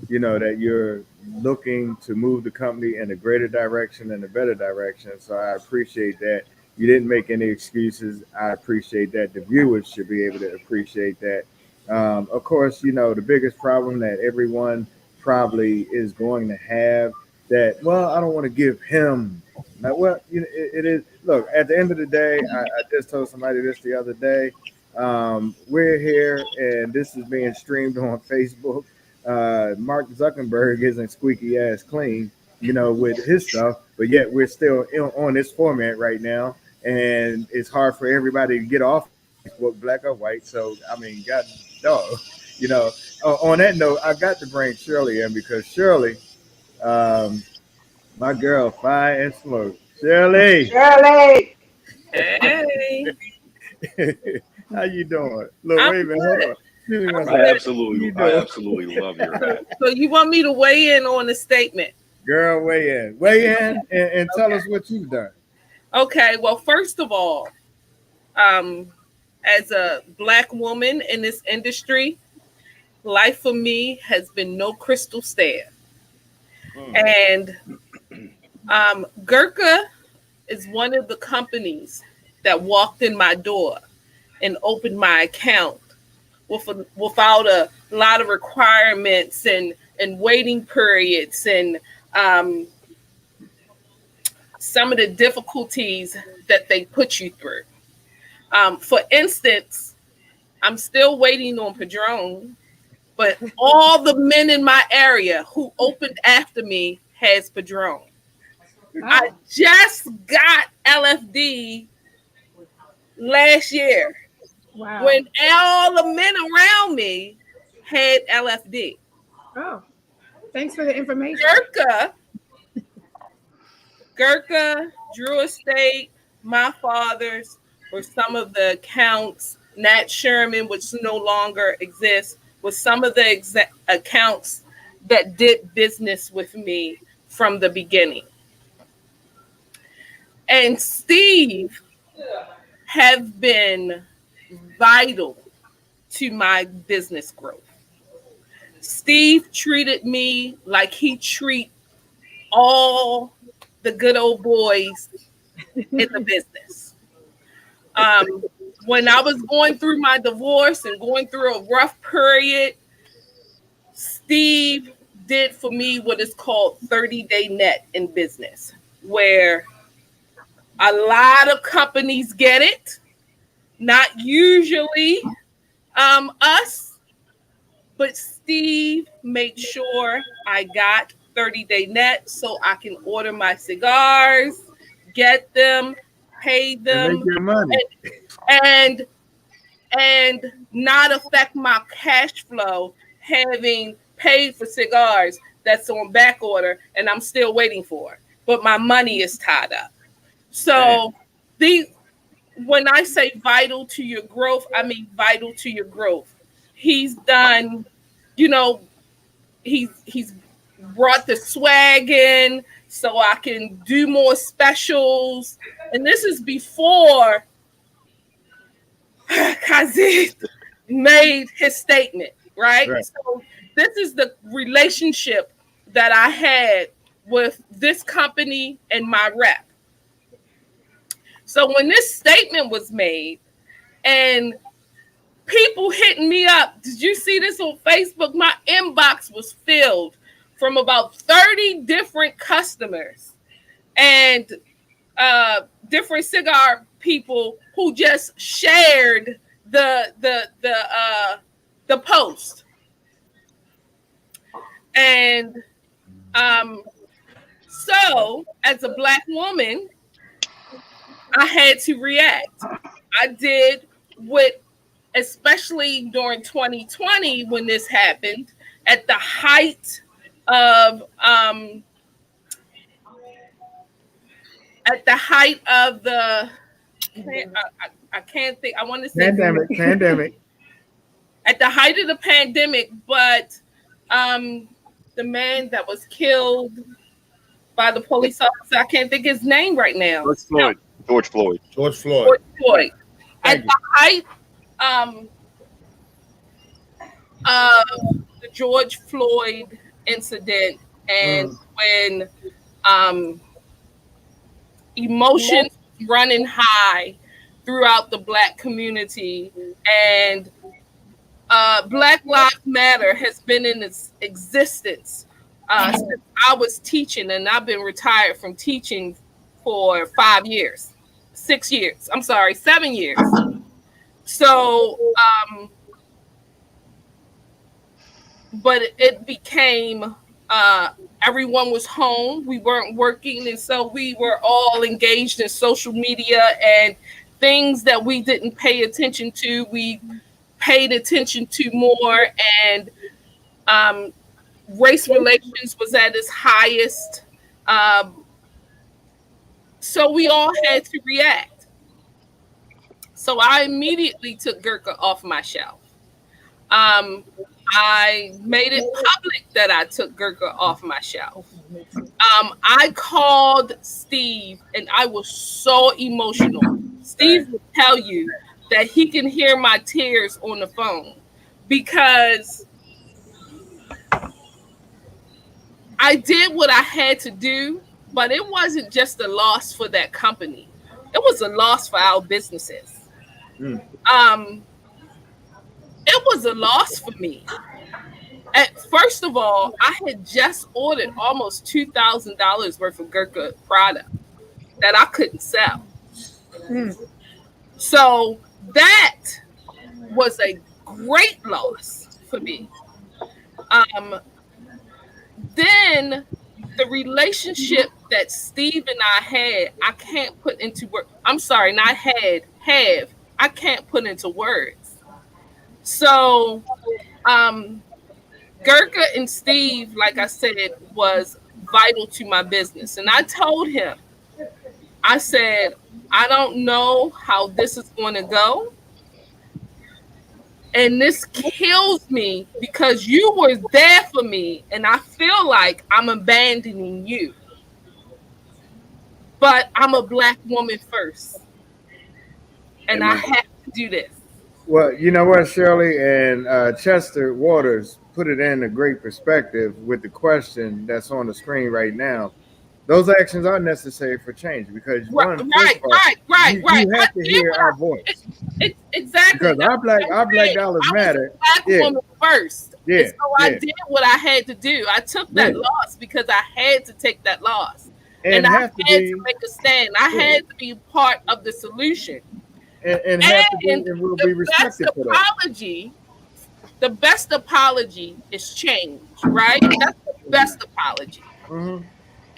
that you're looking to move the company in a greater direction and a better direction. So I appreciate that. You didn't make any excuses. I appreciate that. The viewers should be able to appreciate that. Of course, the biggest problem that everyone probably is going to have that, I don't want to give him. It is. Look, at the end of the day, I just told somebody this the other day. We're here, and this is being streamed on Facebook. Mark Zuckerberg isn't squeaky ass clean, with his stuff, but yet we're still on this format right now, and it's hard for everybody to get off Facebook, black or white. So God dog, on that note, I got to bring Shirley in because Shirley, my girl, Fire and Smoke. Shirley. Hey. How you doing? Look, wait a minute. Hold on. I absolutely love your hat. So you want me to weigh in on the statement? Girl, weigh in and tell us what you've done. Okay, well, first of all, as a Black woman in this industry, life for me has been no crystal stair. And Gurkha is one of the companies that walked in my door and opened my account without a lot of requirements and waiting periods and some of the difficulties that they put you through. For instance, I'm still waiting on Padron, but all the men in my area who opened after me has Padron. I just got LFD last year. Wow. When all the men around me had LFD. Oh, thanks for the information. Gurkha, Drew Estate, my father's were some of the accounts. Nat Sherman, which no longer exists, was some of the accounts that did business with me from the beginning. And Steve have been vital to my business growth. Steve treated me like he treat all the good old boys in the business. When I was going through my divorce and going through a rough period, Steve did for me what is called 30-day net in business, where a lot of companies get it. Not usually us, but Steve made sure I got 30-day net so I can order my cigars, get them, pay them, make your money. And not affect my cash flow having paid for cigars that's on back order and I'm still waiting for it, but my money is tied up. So when I say vital to your growth, I mean vital to your growth. He's done, he's brought the swag in so I can do more specials. And this is before Kazid made his statement, right? So this is the relationship that I had with this company and my rep. So when this statement was made and people hitting me up, did you see this on Facebook? My inbox was filled from about 30 different customers and different cigar people who just shared the post. And so as a Black woman, I had to react. I did what, especially during 2020 when this happened, at the height of the I can't think. I want to say pandemic. At the height of the pandemic, but the man that was killed by the police officer, I can't think his name right now. George Floyd. At the height of the George Floyd incident, and when emotions running high throughout the Black community, and Black Lives Matter has been in its existence since I was teaching, and I've been retired from teaching for 7 years. So, but it became, everyone was home. We weren't working. And so we were all engaged in social media and things that we didn't pay attention to. We paid attention to more, and race relations was at its highest. So we all had to react. So I immediately took Gurkha off my shelf. I made it public that I took Gurkha off my shelf. I called Steve, and I was so emotional. Steve will tell you that he can hear my tears on the phone because I did what I had to do but it wasn't just a loss for that company. It was a loss for our businesses. It was a loss for me. First of all, I had just ordered almost $2,000 worth of Gurkha product that I couldn't sell. So that was a great loss for me. Then the relationship that Steve and I had, I can't put into words. I'm sorry, not have. I can't put into words. So, Gurkha and Steve, like I said, was vital to my business. And I told him, I said, I don't know how this is going to go. And this kills me because you were there for me. And I feel like I'm abandoning you. But I'm a Black woman first. And I have to do this. Well, you know what, Shirley and Chester Waters put it in a great perspective with the question that's on the screen right now. Those actions are necessary for change because you have to hear our voice. Exactly. Because our black dollars matter. Black woman first. Yeah. So I did what I had to do. I took that loss because I had to take that loss. And I had to make a stand. I had to be part of the solution. And have to be, and will be respected for that. The best apology is change, right? That's the best apology. Mm-hmm.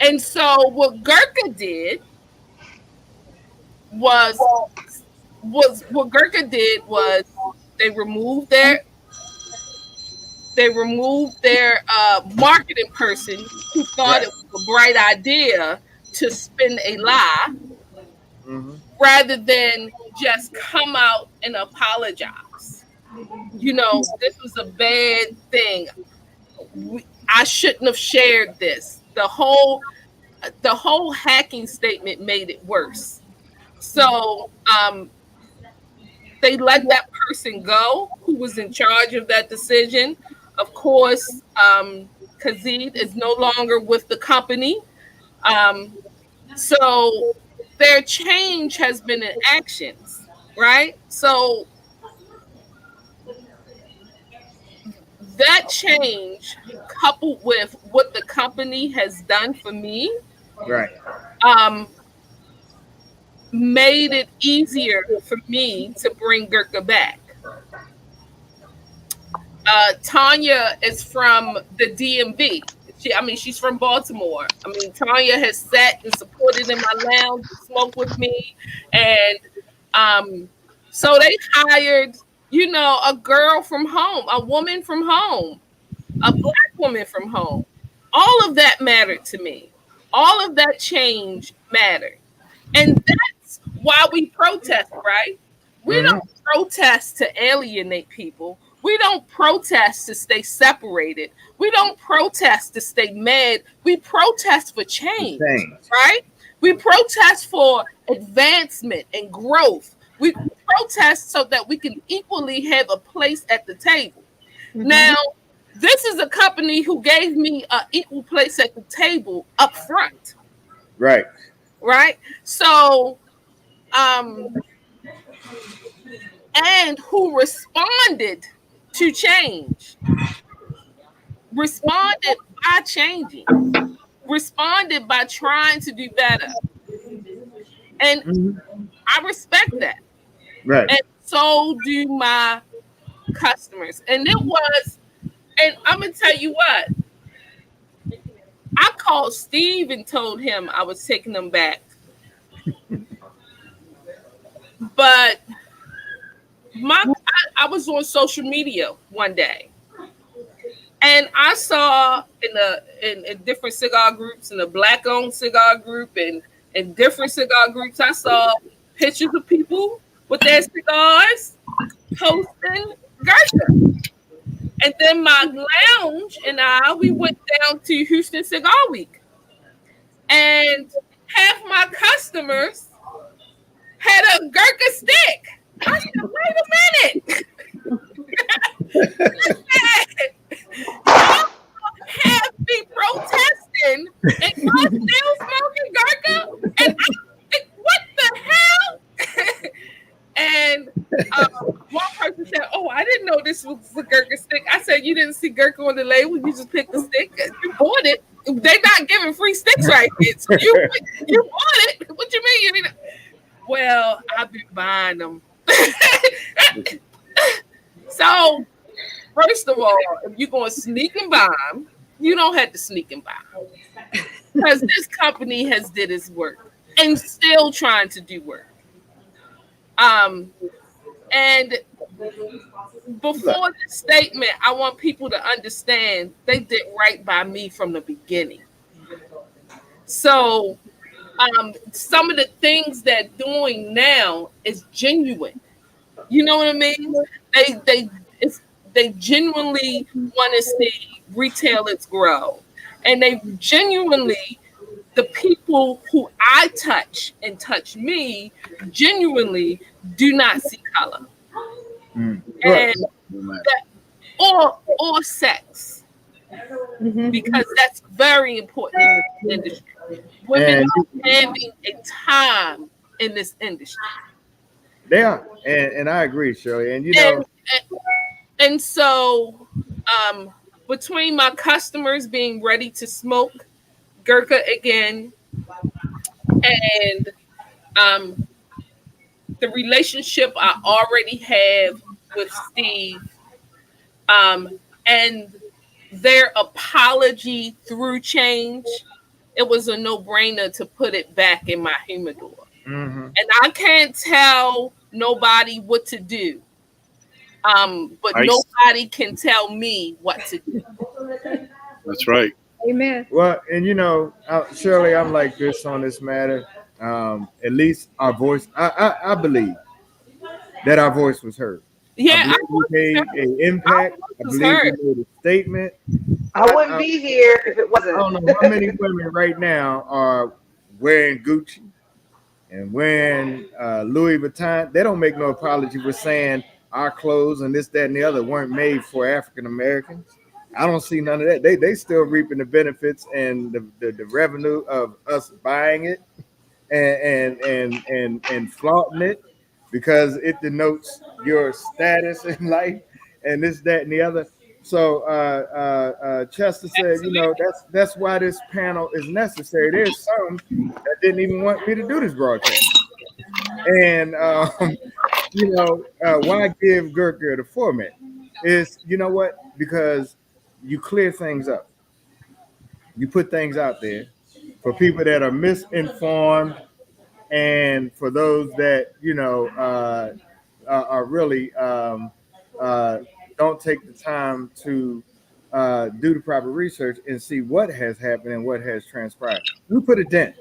And so what Gurkha did was they removed their marketing person who thought it was a bright idea to spin a lie, rather than just come out and apologize. You know, this was a bad thing. I shouldn't have shared this. The whole hacking statement made it worse. So they let that person go who was in charge of that decision. Of course, Kazid is no longer with the company. So their change has been in actions, right? So that change, coupled with what the company has done for me, made it easier for me to bring Gurkha back. Tanya is from the DMV. She's from Baltimore. Tanya has sat and supported in my lounge, smoked with me, and so they hired, a girl from home, a woman from home, a Black woman from home. All of that mattered to me. All of that change mattered. And that's why we protest, right? We don't protest to alienate people. We don't protest to stay separated. We don't protest to stay mad. We protest for change, right? We protest for advancement and growth. We protest so that we can equally have a place at the table. Now, this is a company who gave me an equal place at the table up front. Right. So, and who responded to change, responded by changing, responded by trying to do better. And I respect that. Right. And so do my customers. And I'm going to tell you what, I called Steve and told him I was taking them back. But I was on social media one day, and I saw in different cigar groups, in the Black-owned cigar group, and in different cigar groups, I saw pictures of people with their cigars posting Gurkha. And then my lounge and we went down to Houston Cigar Week, and half my customers had a Gurkha stick. I said, wait a minute. Y'all have me protesting and y'all still know this was a Gurkha stick. I said, you didn't see Gurkha on the label. You just picked the stick. You bought it. They're not giving free sticks right here. So you bought it. What you mean? You mean? Well, I've been buying them. So, first of all, if you're going to sneak and buy them, you don't have to sneak and buy them. Because this company has did its work and still trying to do work. And before the statement, I want people to understand they did right by me from the beginning. So some of the things they're doing now is genuine. You know what I mean? They genuinely want to see retailers grow. And they genuinely, the people who I touch and touch me, genuinely do not see color. And that, or sex. Because that's very important in this industry. Women are having a time in this industry. They are. And I agree, Shirley. And you know, and so between my customers being ready to smoke Gurkha again and the relationship I already have with Steve and their apology through change, it was a no-brainer to put it back in my humidor. And I can't tell nobody what to do. But nobody can tell me what to do. That's right. Amen. Well, and you know, Shirley, I'm like this on this matter. At least our voice, I believe that our voice was heard. Yeah, I believe we made an impact. I believe we made a statement. I wouldn't be here if it wasn't. I don't know how many women right now are wearing Gucci and wearing Louis Vuitton. They don't make no apology for saying our clothes and this, that, and the other weren't made for African Americans. I don't see none of that. They still reaping the benefits and the revenue of us buying it and flaunting it because it denotes your status in life and this, that, and the other. So Chester said, you know, that's why this panel is necessary. There's some that didn't even want me to do this broadcast. And you know, why give Gurkha the format? Is, you know what? Because you clear things up. You put things out there for people that are misinformed and for those that, you know, are really don't take the time to do the proper research and see what has happened and what has transpired. We put a dent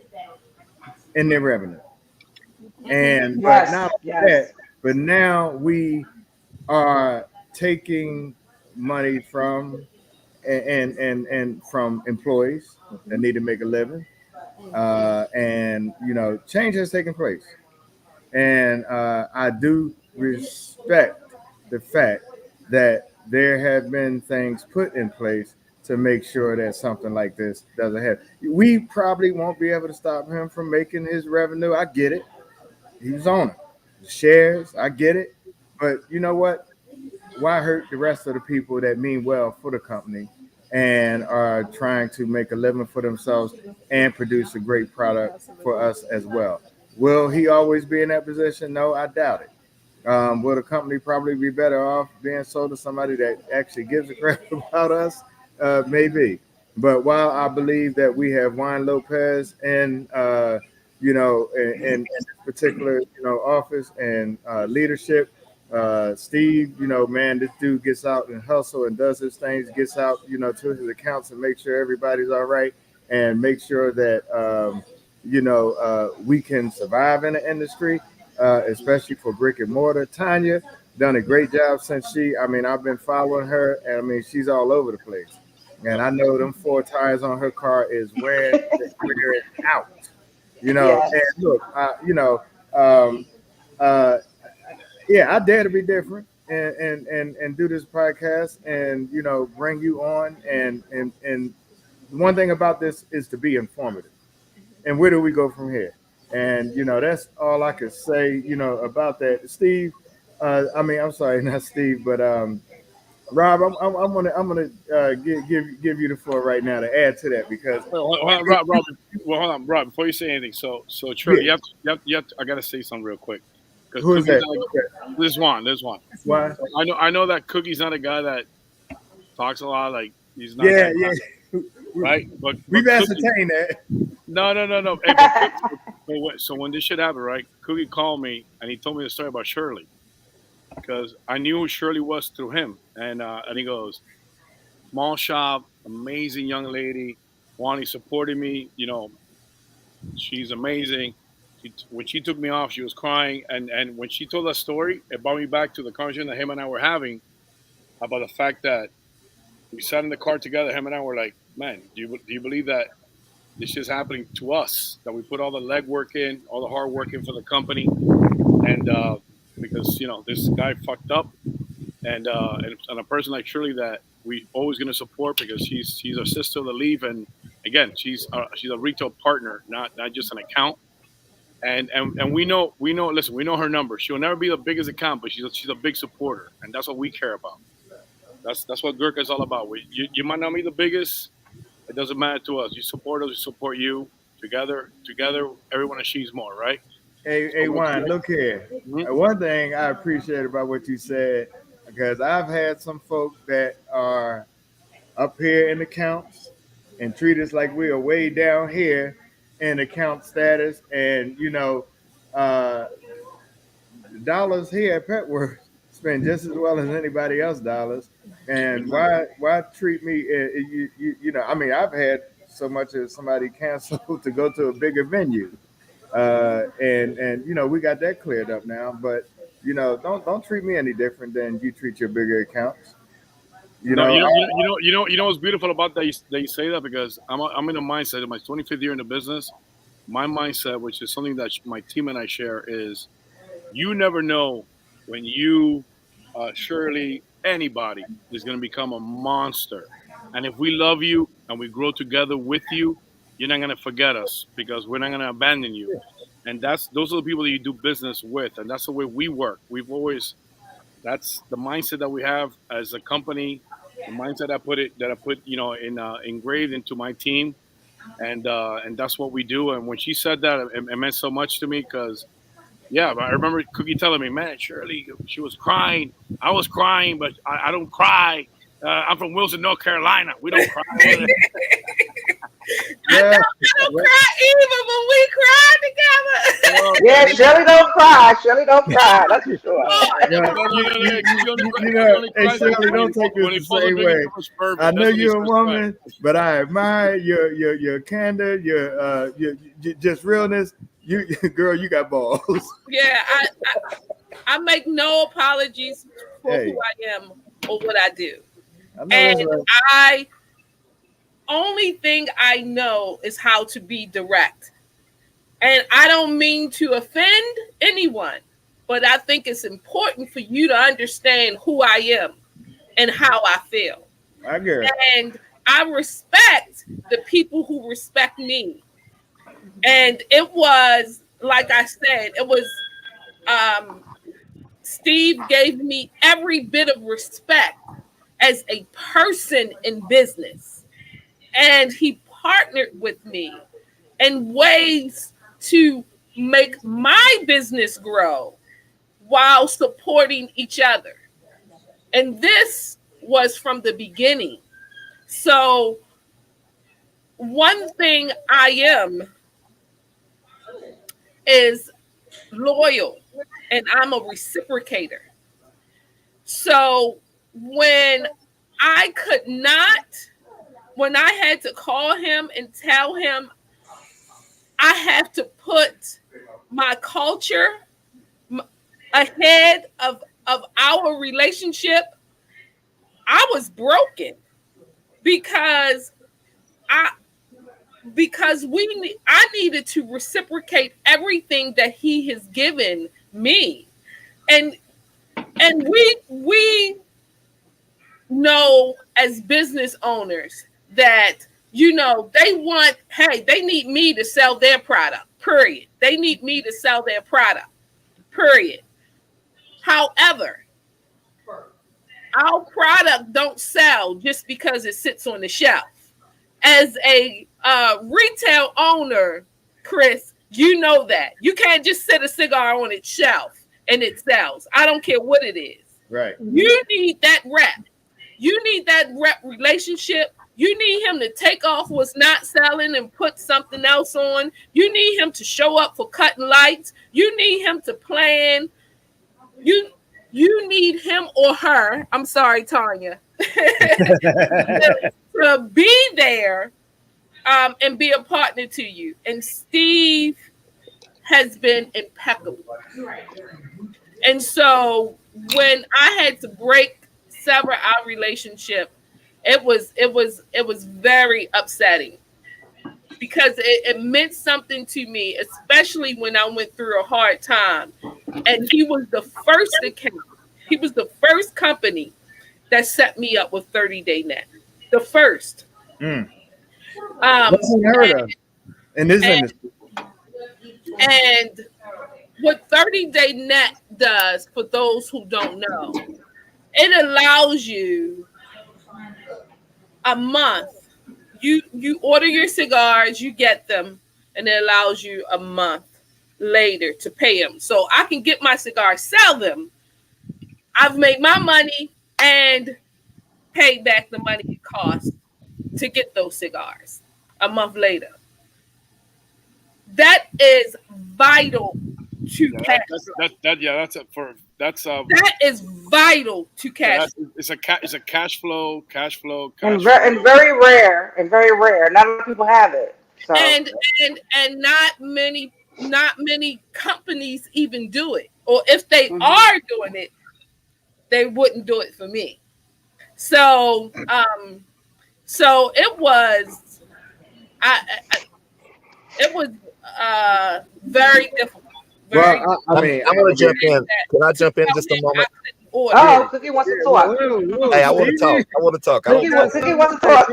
in their revenue. And but now we are taking money from and from employees that need to make a living, and you know, change has taken place, and I do respect the fact that there have been things put in place to make sure that something like this doesn't happen. We probably won't be able to stop him from making his revenue. I get it. He's on it. The shares, I get it. But you know what? Why hurt the rest of the people that mean well for the company and are trying to make a living for themselves and produce a great product for us as well? Will he always be in that position? No, I doubt it. Will the company probably be better off being sold to somebody that actually gives a crap about us? Maybe. But while I believe that we have Juan Lopez in, you know, in this particular, you know, office and leadership, Steve, you know, man, this dude gets out and hustle and does his things, gets out, you know, to his accounts and make sure everybody's all right and make sure that, you know, we can survive in the industry, especially for brick and mortar. Tanya done a great job since I've been following her, and I mean, she's all over the place. And I know them 4 tires on her car is wearing it out. You know, and look, you know, yeah, I dare to be different and do this podcast and, you know, bring you on. And one thing about this is to be informative. And where do we go from here? And, you know, that's all I could say, you know, about that. Steve, I mean, I'm sorry, not Steve, but Rob, I'm gonna give you the floor right now to add to that because Rob, before you say anything, so Shirley, yeah. I gotta say something real quick because Who is that? There's one. Why? So I know that Cookie's not a guy that talks a lot. Like he's not Yeah, that guy, yeah. right? But We've Cookie, ascertained that. no. Hey, but so when this shit happened, right? Cookie called me and he told me the story about Shirley because I knew who Shirley was through him, and he goes, small shop, amazing young lady. Wani supported me. You know, she's amazing. When she took me off, she was crying, and when she told that story, it brought me back to the conversation that him and I were having about the fact that we sat in the car together. Him and I were like, "Man, do you believe that this is happening to us? That we put all the legwork in, all the hard work in for the company, and because this guy fucked up, and a person like Shirley that we always going to support because she's our sister to leave, and again, she's a retail partner, not just an account." And we know. Listen, we know her number. She'll never be the biggest account, but she's a big supporter, and that's what we care about. That's what Gurkha is all about. You might not be the biggest. It doesn't matter to us. You support us. We support you. Together, everyone achieves more, right? Hey, Juan, look here. Mm-hmm. One thing I appreciate about what you said, because I've had some folk that are up here in accounts and treat us like we are way down here in account status, and dollars here at Petworth spend just as well as anybody else dollars. And why treat me? I mean, I've had so much as somebody cancel to go to a bigger venue, and we got that cleared up now. But don't treat me any different than you treat your bigger accounts. You know what's beautiful about that you say that because I'm in a mindset in my 25th year in the business. My mindset, which is something that my team and I share, is you never know when you, Shirley, anybody is going to become a monster. And if we love you and we grow together with you, you're not going to forget us because we're not going to abandon you. And those are the people that you do business with. And that's the way we work. That's the mindset that we have as a company, the mindset I put engraved into my team. And that's what we do. And when she said that, it meant so much to me because, yeah, I remember Cookie telling me, man, Shirley, she was crying. I was crying, but I don't cry. I'm from Wilson, North Carolina. We don't cry. I don't cry either, but we cry together. Yeah, Shirley don't cry. Shirley don't cry. That's for sure. Hey, Shirley, don't take this the same way. I know you're a woman, but I admire your candor, your just realness. Girl, you got balls. Yeah, I make no apologies for who I am or what I do. And only thing I know is how to be direct. And I don't mean to offend anyone, but I think it's important for you to understand who I am and how I feel. I get it. And I respect the people who respect me. And it was, like I said, it was Steve gave me every bit of respect as a person in business. And he partnered with me in ways to make my business grow while supporting each other. And this was from the beginning. So one thing I am is loyal, and I'm a reciprocator. So when I had to call him and tell him I have to put my culture ahead of our relationship, I was broken because I needed to reciprocate everything that he has given me. And we know as business owners that, they need me to sell their product, period. They need me to sell their product, period. However, our product don't sell just because it sits on the shelf. As a retail owner, Chris, you know that. You can't just sit a cigar on its shelf and it sells. I don't care what it is. Right. You need that rep. You need that rep relationship. You need him to take off what's not selling and put something else on. You need him to show up for cutting lights. You need him to plan. You need him or her. I'm sorry, Tanya. to be there and be a partner to you. And Steve has been impeccable. And so when I had to sever our relationship, it was very upsetting because it meant something to me, especially when I went through a hard time. And he was the first account. He was the first company that set me up with 30-day net. The first. What's unheard of in this industry? And what 30-day net does, for those who don't know, it allows you a month. You order your cigars, you get them, and it allows you a month later to pay them. So I can get my cigars, sell them. I've made my money and paid back the money it cost to get those cigars a month later. That is vital to cash. That is vital to cash. It's a cash flow. And very rare. Not a lot of people have it. So. And not many companies even do it. Or if they are doing it, they wouldn't do it for me. So it was very difficult. Well, I mean, I'm going to jump in. Can I jump in just a moment? Oh, Cookie wants to talk. Hey, I want to talk. Cookie wants to talk.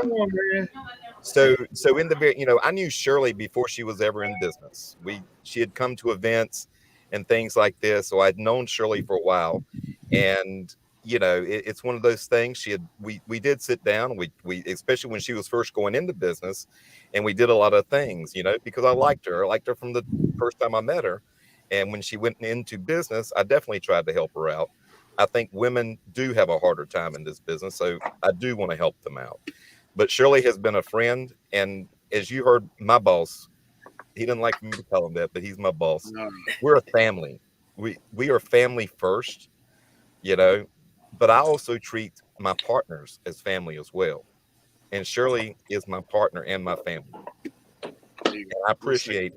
So in the I knew Shirley before she was ever in business. She had come to events and things like this, so I'd known Shirley for a while, and it's one of those things. We did sit down. We especially when she was first going into business, and we did a lot of things, because I liked her. I liked her from the first time I met her. And when she went into business, I definitely tried to help her out. I think women do have a harder time in this business, so I do want to help them out. But Shirley has been a friend, and as you heard my boss, he didn't like me to tell him that, but he's my boss. No. We're a family. We are family first, but I also treat my partners as family as well. And Shirley is my partner and my family. And I appreciate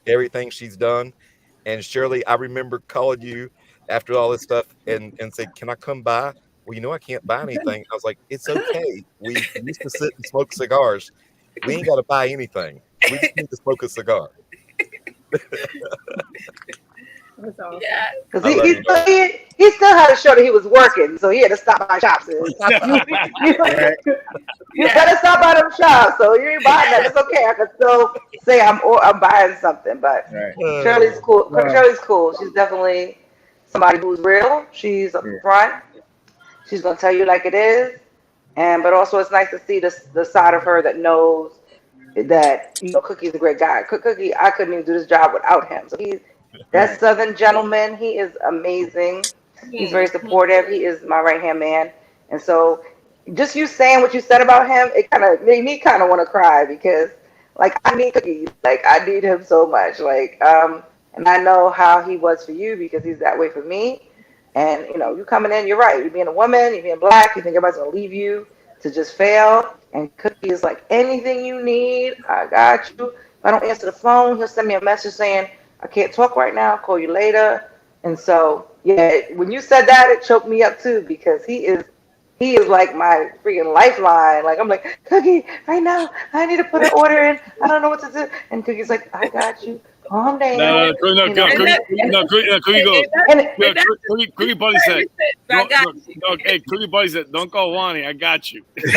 everything she's done. And Shirley, I remember calling you after all this stuff and said, "Can I come by?" Well, I can't buy anything. I was like, "It's okay. We used to sit and smoke cigars. We ain't got to buy anything. We just need to smoke a cigar." That's awesome. Yeah, because he still had to show that he was working, so he had to stop by shops. You better stop by them shops, so you ain't buying that. It's okay. I can still say I'm buying something, but Shirley's cool. Shirley's cool. She's definitely somebody who's real. She's up front. She's gonna tell you like it is, but also it's nice to see the side of her that knows that Cookie's a great guy. Cookie, I couldn't even do this job without him. So that Southern gentleman, he is amazing. He's very supportive. He is my right-hand man. And so just you saying what you said about him, it kind of made me kind of want to cry because, I need Cookie. I need him so much. And I know how he was for you because he's that way for me. And, you coming in, you're right. You're being a woman, you're being black. You think everybody's going to leave you to just fail. And Cookie is like, anything you need, I got you. If I don't answer the phone, he'll send me a message saying, I can't talk right now. I'll call you later. And so, when you said that, it choked me up too because he is like my freaking lifeline. I'm like, Cookie, right now, I need to put an order in. I don't know what to do. And Cookie's like, I got you. Calm down. Cookie Buddy said, hey, Cookie Buddy said, don't call Wani. I got you. And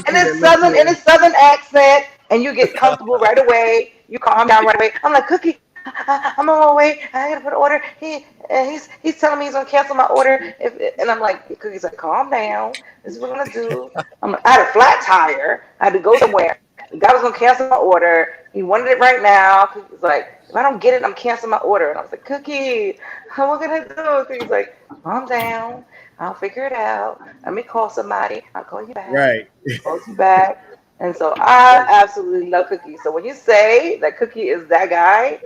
it's southern accent, and you get comfortable right away. You calm down right away. I'm like, Cookie, I'm on my way. I gotta put an order. He's telling me he's gonna cancel my order. And I'm like, Cookie's like, calm down. This is what we're gonna do. I had a flat tire. I had to go somewhere. The guy was gonna cancel my order. He wanted it right now. Cookie's like, if I don't get it, I'm canceling my order. And I was like, Cookie, what can I do? Cookie's like, calm down. I'll figure it out. Let me call somebody. I'll call you back. Right. Call you back. And so I absolutely love Cookie. So when you say that Cookie is that guy,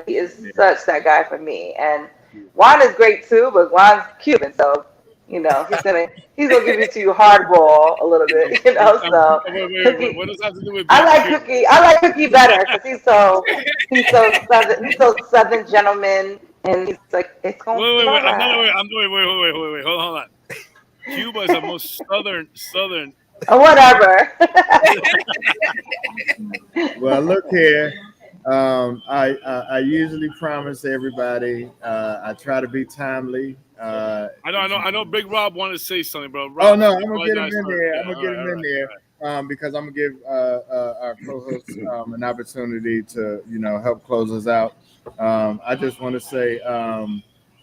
he is such that guy for me. And Juan is great too, but Juan's Cuban, so he's gonna give it to you hardball a little bit, So Wait, what does that have to do with? I like Cookie better because he's so southern gentleman, and he's like, it's gonna Wait, be all right. wait, hold on. Cuba is the most southern. Or whatever. Well, look here. I usually promise everybody. I try to be timely. I know. Big Rob wanted to say something, bro. Rob, I'm gonna get him in there. Because I'm gonna give our co-host an opportunity to help close us out. I just want to say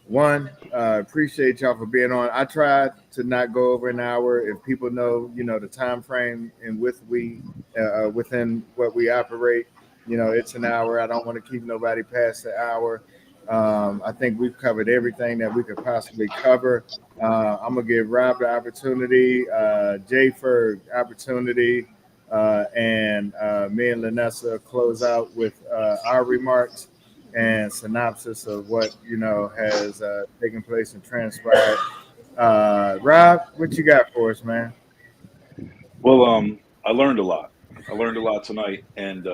one, appreciate y'all for being on. I tried to not go over an hour. If people know the time frame and within what we operate, it's an hour. I don't want to keep nobody past the hour. I think we've covered everything that we could possibly cover. I'm gonna give Rob the opportunity, Jay Ferg opportunity, and me and Lenessa close out with our remarks and synopsis of what has taken place and transpired. Rob, what you got for us, man? Well, I learned a lot. Tonight, and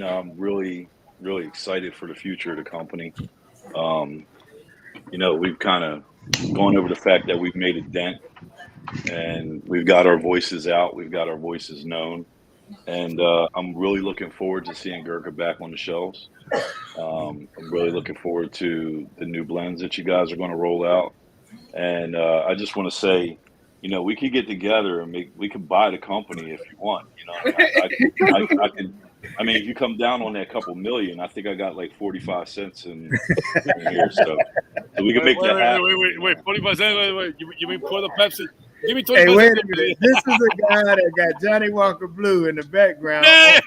I'm really, really excited for the future of the company. We've kind of gone over the fact that we've made a dent, and we've got our voices out, we've got our voices known, and I'm really looking forward to seeing Gurkha back on the shelves. I'm really looking forward to the new blends that you guys are going to roll out, and I just want to say, we could get together and we could buy the company if you want. I can. I mean, if you come down on that couple million, I think I got like 45 cents in here, so we can make that happen. Wait, 45 cents. Wait. You mean pour the Pepsi? Give me 25 Hey, wait cents. a minute. This is a guy that got Johnny Walker Blue in the background. I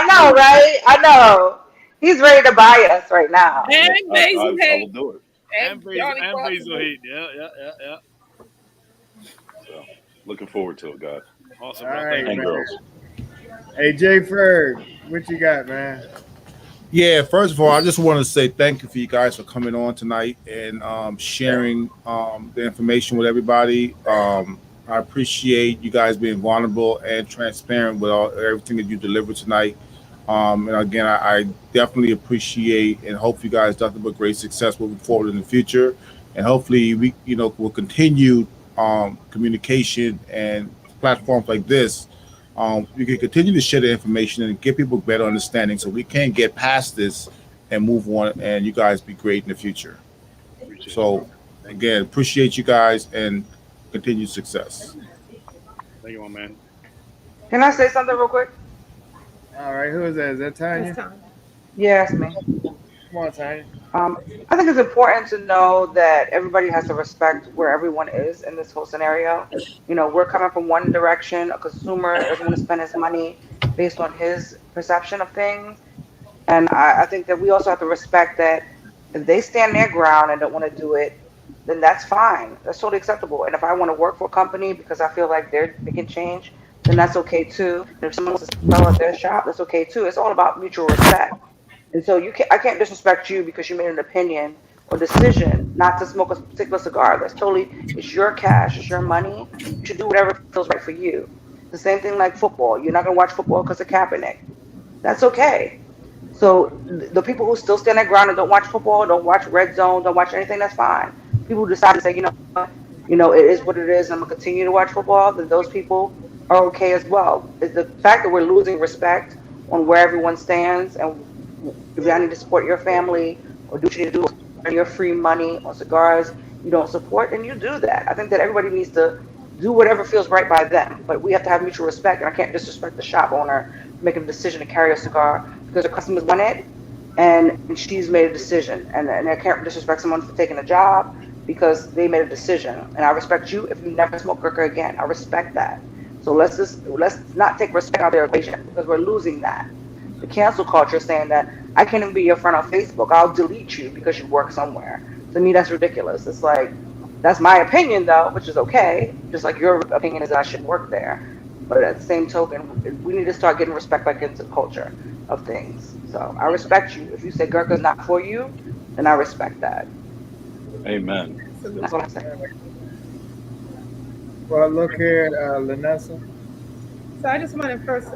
know, right? I know. He's ready to buy us right now. And Basil I will Hayes. do it. And Basil Hayes. Yeah. So, looking forward to it, guys. Awesome. All right, And girls. Hey, Jay Ferg, what you got, man? Yeah, first of all, I just want to say thank you for you guys for coming on tonight and sharing the information with everybody. I appreciate you guys being vulnerable and transparent with everything that you delivered tonight. And again, I definitely appreciate and hope you guys nothing but great success moving forward in the future. And hopefully we, will continue communication and platforms like this. We can continue to share the information and give people better understanding so we can get past this and move on, and you guys be great in the future. So again, appreciate you guys and continued success. Thank you, my man. Can I say something real quick? All right, who is that? Is that Tanya? Yeah, it's me. Come on, Tanya. I think it's important to know that everybody has to respect where everyone is in this whole scenario. We're coming from one direction. A consumer doesn't want to spend his money based on his perception of things. And I think that we also have to respect that if they stand their ground and don't want to do it, then that's fine. That's totally acceptable. And if I want to work for a company because I feel like they're making change, then that's okay too. And if someone wants to sell at their shop, that's okay too. It's all about mutual respect. And so I can't disrespect you because you made an opinion or decision not to smoke a particular cigar. It's your cash, it's your money. You should do whatever feels right for you. The same thing like football. You're not going to watch football because of Kaepernick. That's okay. So the people who still stand their ground and don't watch football, don't watch Red Zone, don't watch anything, that's fine. People who decide to say, it is what it is, and I'm going to continue to watch football, then those people are okay as well. It's the fact that we're losing respect on where everyone stands, and if I need to support your family or do what you need to do, earn your free money on cigars you don't support, and you do that. I think that everybody needs to do whatever feels right by them, but we have to have mutual respect, and I can't disrespect the shop owner making a decision to carry a cigar because the customers want it. and she's made a decision. And I can't disrespect someone for taking a job because they made a decision. And I respect you if you never smoke Gurkha again. I respect that. So let's not take respect out of their equation because we're losing that. The cancel culture saying that I can't even be your friend on Facebook. I'll delete you because you work somewhere. To me, that's ridiculous. It's like, that's my opinion though, which is okay. Just like your opinion is that I should work there. But at the same token, we need to start getting respect back into the culture of things. So I respect you. If you say Gurkha is not for you, then I respect that. Amen. That's what I'm saying. Well, look here, Lenessa. So I just want to first,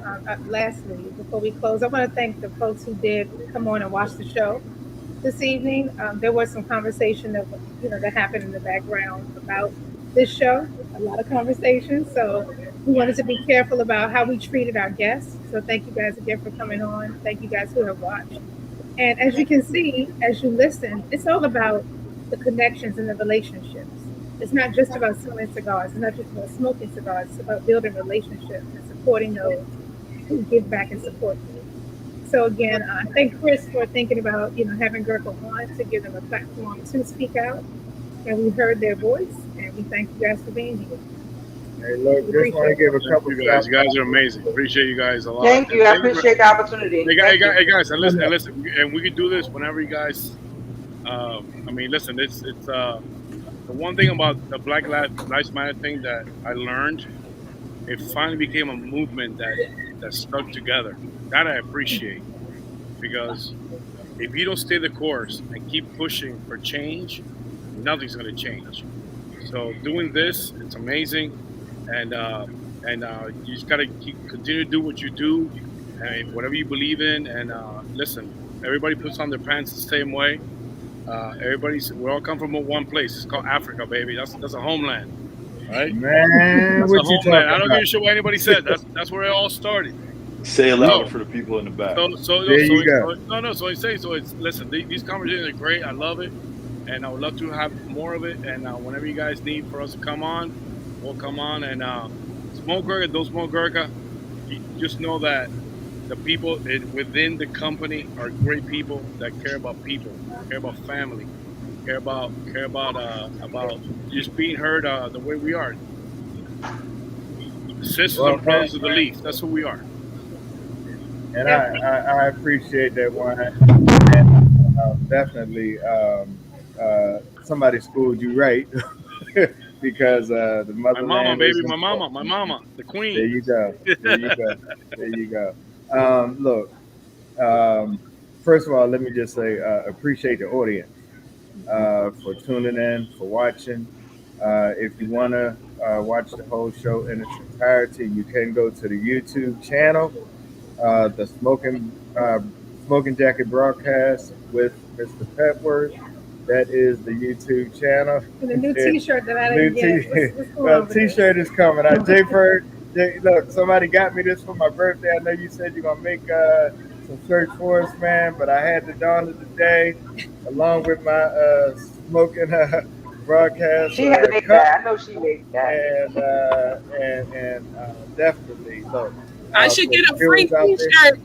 lastly, before we close, I want to thank the folks who did come on and watch the show this evening. There was some conversation that happened in the background about this show, a lot of conversations. So we wanted to be careful about how we treated our guests. So thank you guys again for coming on. Thank you guys who have watched. And as you can see, as you listen, it's all about the connections and the relationships. It's not just about selling cigars. It's not just about smoking cigars. It's about building relationships and supporting those who give back and support you. So again, I thank Chris for thinking about having Gurkha on to give them a platform to speak out. And we heard their voice, and we thank you guys for being here. Hey, look, just want to give a couple. You guys are amazing. Appreciate you guys a lot. Thank you. I appreciate the opportunity. Hey guys, and listen, and we can do this whenever you guys. I mean, listen, it's the one thing about the Black Lives Matter thing that I learned, it finally became a movement that stuck together. That I appreciate, because if you don't stay the course and keep pushing for change, nothing's going to change. So doing this, it's amazing, and you just got to continue to do what you do, and whatever you believe in. And listen, everybody puts on their pants the same way. We all come from one place. It's called Africa, baby. That's a homeland, right? Man, that's what a you homeland. I don't about? give a shit what anybody said. That's where it all started. Say it louder for the people in the back. So it's listen. These conversations are great. I love it, and I would love to have more of it. And whenever you guys need for us to come on, we'll come on. And smoke Gurkha, don't smoke Gurkha. You just know that the people within the company are great people that care about people, care about family, care about just being heard the way we are. Sisters and brothers of the leaf. That's who we are. And I appreciate that one. And definitely, somebody schooled you right. Because the mother. My mama, baby, my mama, the queen. There you go. Look, first of all, let me just say, appreciate the audience for tuning in, for watching. If you want to watch the whole show in its entirety, you can go to the YouTube channel, the Smoking Jacket broadcast with Mr. Petworth. That is the YouTube channel. And the new T-shirt that I didn't get. Well, T-shirt is coming. J Ferg, look, somebody got me this for my birthday. I know you said you're gonna make some shirts for us, man. But I had the dawn of the day, along with my smoking broadcast. She had to make that. I know she made that. And definitely, look. I should get a free T-shirt.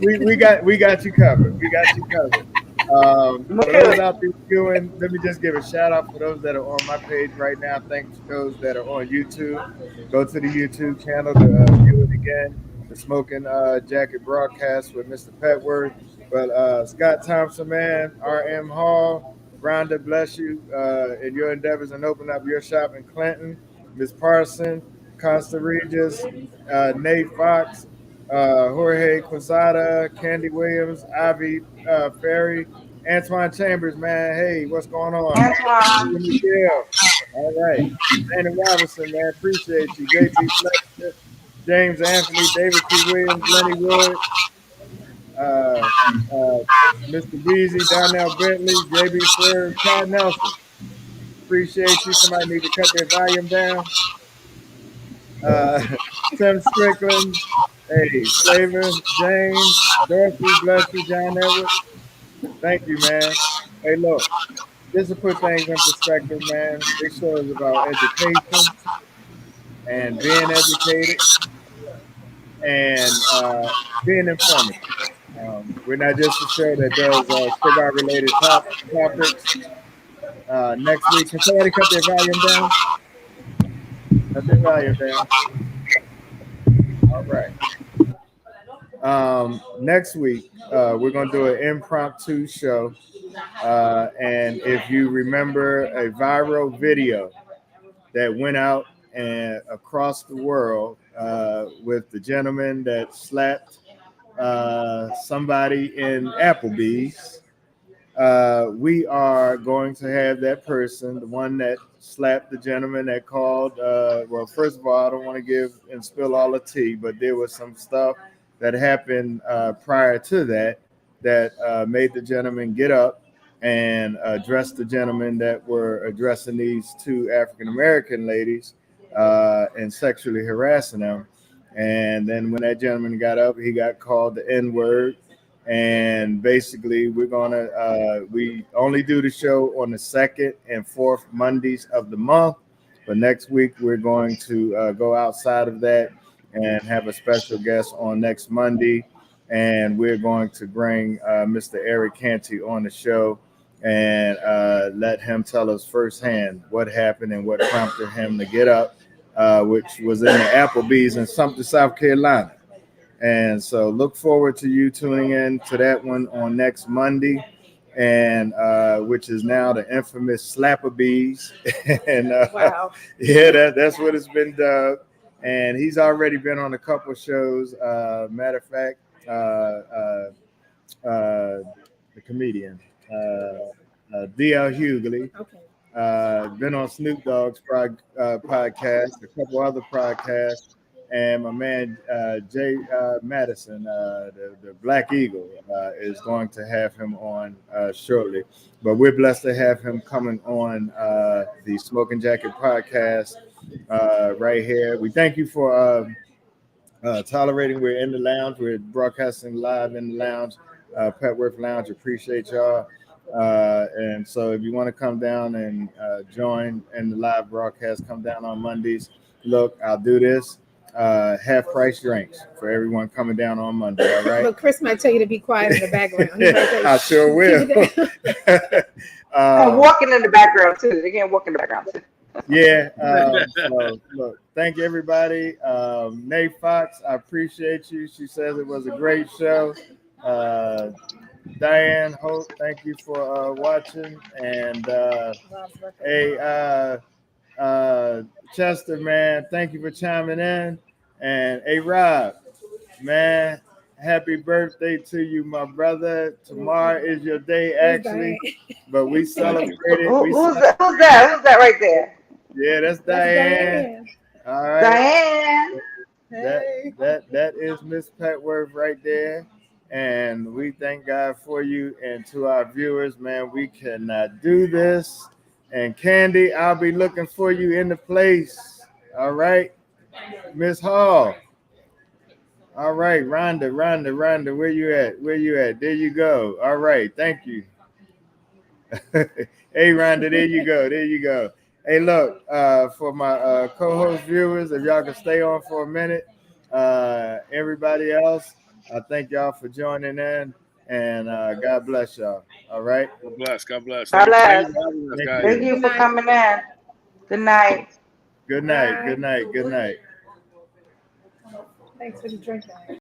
we got you covered. We got you covered. For those out there viewing, let me just give a shout out for those that are on my page right now. Thanks to those that are on YouTube. Go to the YouTube channel to view it again. The Smoking Jacket broadcast with Mr. Petworth. But Scott Thompson, man, R.M. Hall, Rhonda, bless you in your endeavors and open up your shop in Clinton. Ms. Parson, Consta Regis, Nate Fox, Jorge Quezada, Candy Williams, Ivy Ferry, Antoine Chambers, man. Hey, what's going on? Antoine. Yeah. All right. Danny Robinson, man. Appreciate you. JT Fletcher, James Anthony, David T. Williams, Lenny Wood, Mr. Weezy, Donnell Bentley, JB Ferg, Todd Nelson. Appreciate you. Somebody need to cut their volume down. Tim Strickland, hey, Flavor, James, Dorothy, bless you, John Edwards. Thank you, man. Hey, look, just to put things in perspective, man, this show is about education and being educated and being informative. We're not just a show that does cigar related topics. Next week, can somebody cut their volume down? Cut their volume down. All right. Next week, we're going to do an impromptu show. And if you remember a viral video that went out and across the world with the gentleman that slapped somebody in Applebee's, we are going to have that person, the one that slapped the gentleman that called. Well, first of all, I don't want to give and spill all the tea, but there was some stuff that happened prior to that made the gentleman get up and address the gentlemen that were addressing these two African-American ladies and sexually harassing them. And then when that gentleman got up, he got called the N-word. And basically, we only do the show on the second and fourth Mondays of the month. But next week, we're going to go outside of that and have a special guest on next Monday. And we're going to bring Mr. Eric Canty on the show and let him tell us firsthand what happened and what prompted him to get up, which was in the Applebee's in Sumter, South Carolina. And so look forward to you tuning in to that one on next Monday, and which is now the infamous Slapperbees. And Wow. Yeah, that's what it's been dubbed. And he's already been on a couple shows. Matter of fact, the comedian, D.L. Hughley. Okay. Been on Snoop Dogg's podcast, a couple other podcasts, and my man Jay Madison, the Black Eagle, is going to have him on shortly. But we're blessed to have him coming on the Smoking Jacket podcast right here. We thank you for tolerating. We're in the lounge. We're broadcasting live in the lounge, Petworth Lounge. Appreciate y'all. And so if you want to come down and join in the live broadcast, come down on Mondays. Look, I'll do this. Half price drinks for everyone coming down on Monday. All right. Look, Chris might tell you to be quiet in the background. He might say, I sure will. Walking in the background too. They can't walk in the background too. Yeah. So, look, thank you, everybody. Nate Fox, I appreciate you. She says it was a great show. Diane Hope, thank you for watching. And Chester, man, thank you for chiming in. And Rob, man, happy birthday to you, my brother. Tomorrow is your day, actually, but we celebrated. Who's that? Who's that right there? Yeah, that's Diane. All right. Diane. That is Miss Petworth right there. And we thank God for you. And to our viewers, man, we cannot do this. And Candy, I'll be looking for you in the place. All right. Miss Hall. All right. Rhonda, where you at? There you go. All right. Thank you. Hey, Rhonda, there you go. Hey, look, for my co-host viewers, if y'all can stay on for a minute, everybody else, I thank y'all for joining in, and God bless y'all. All right. God bless. God bless. Thank you for coming in. Good night. Good night. Thanks for the drink.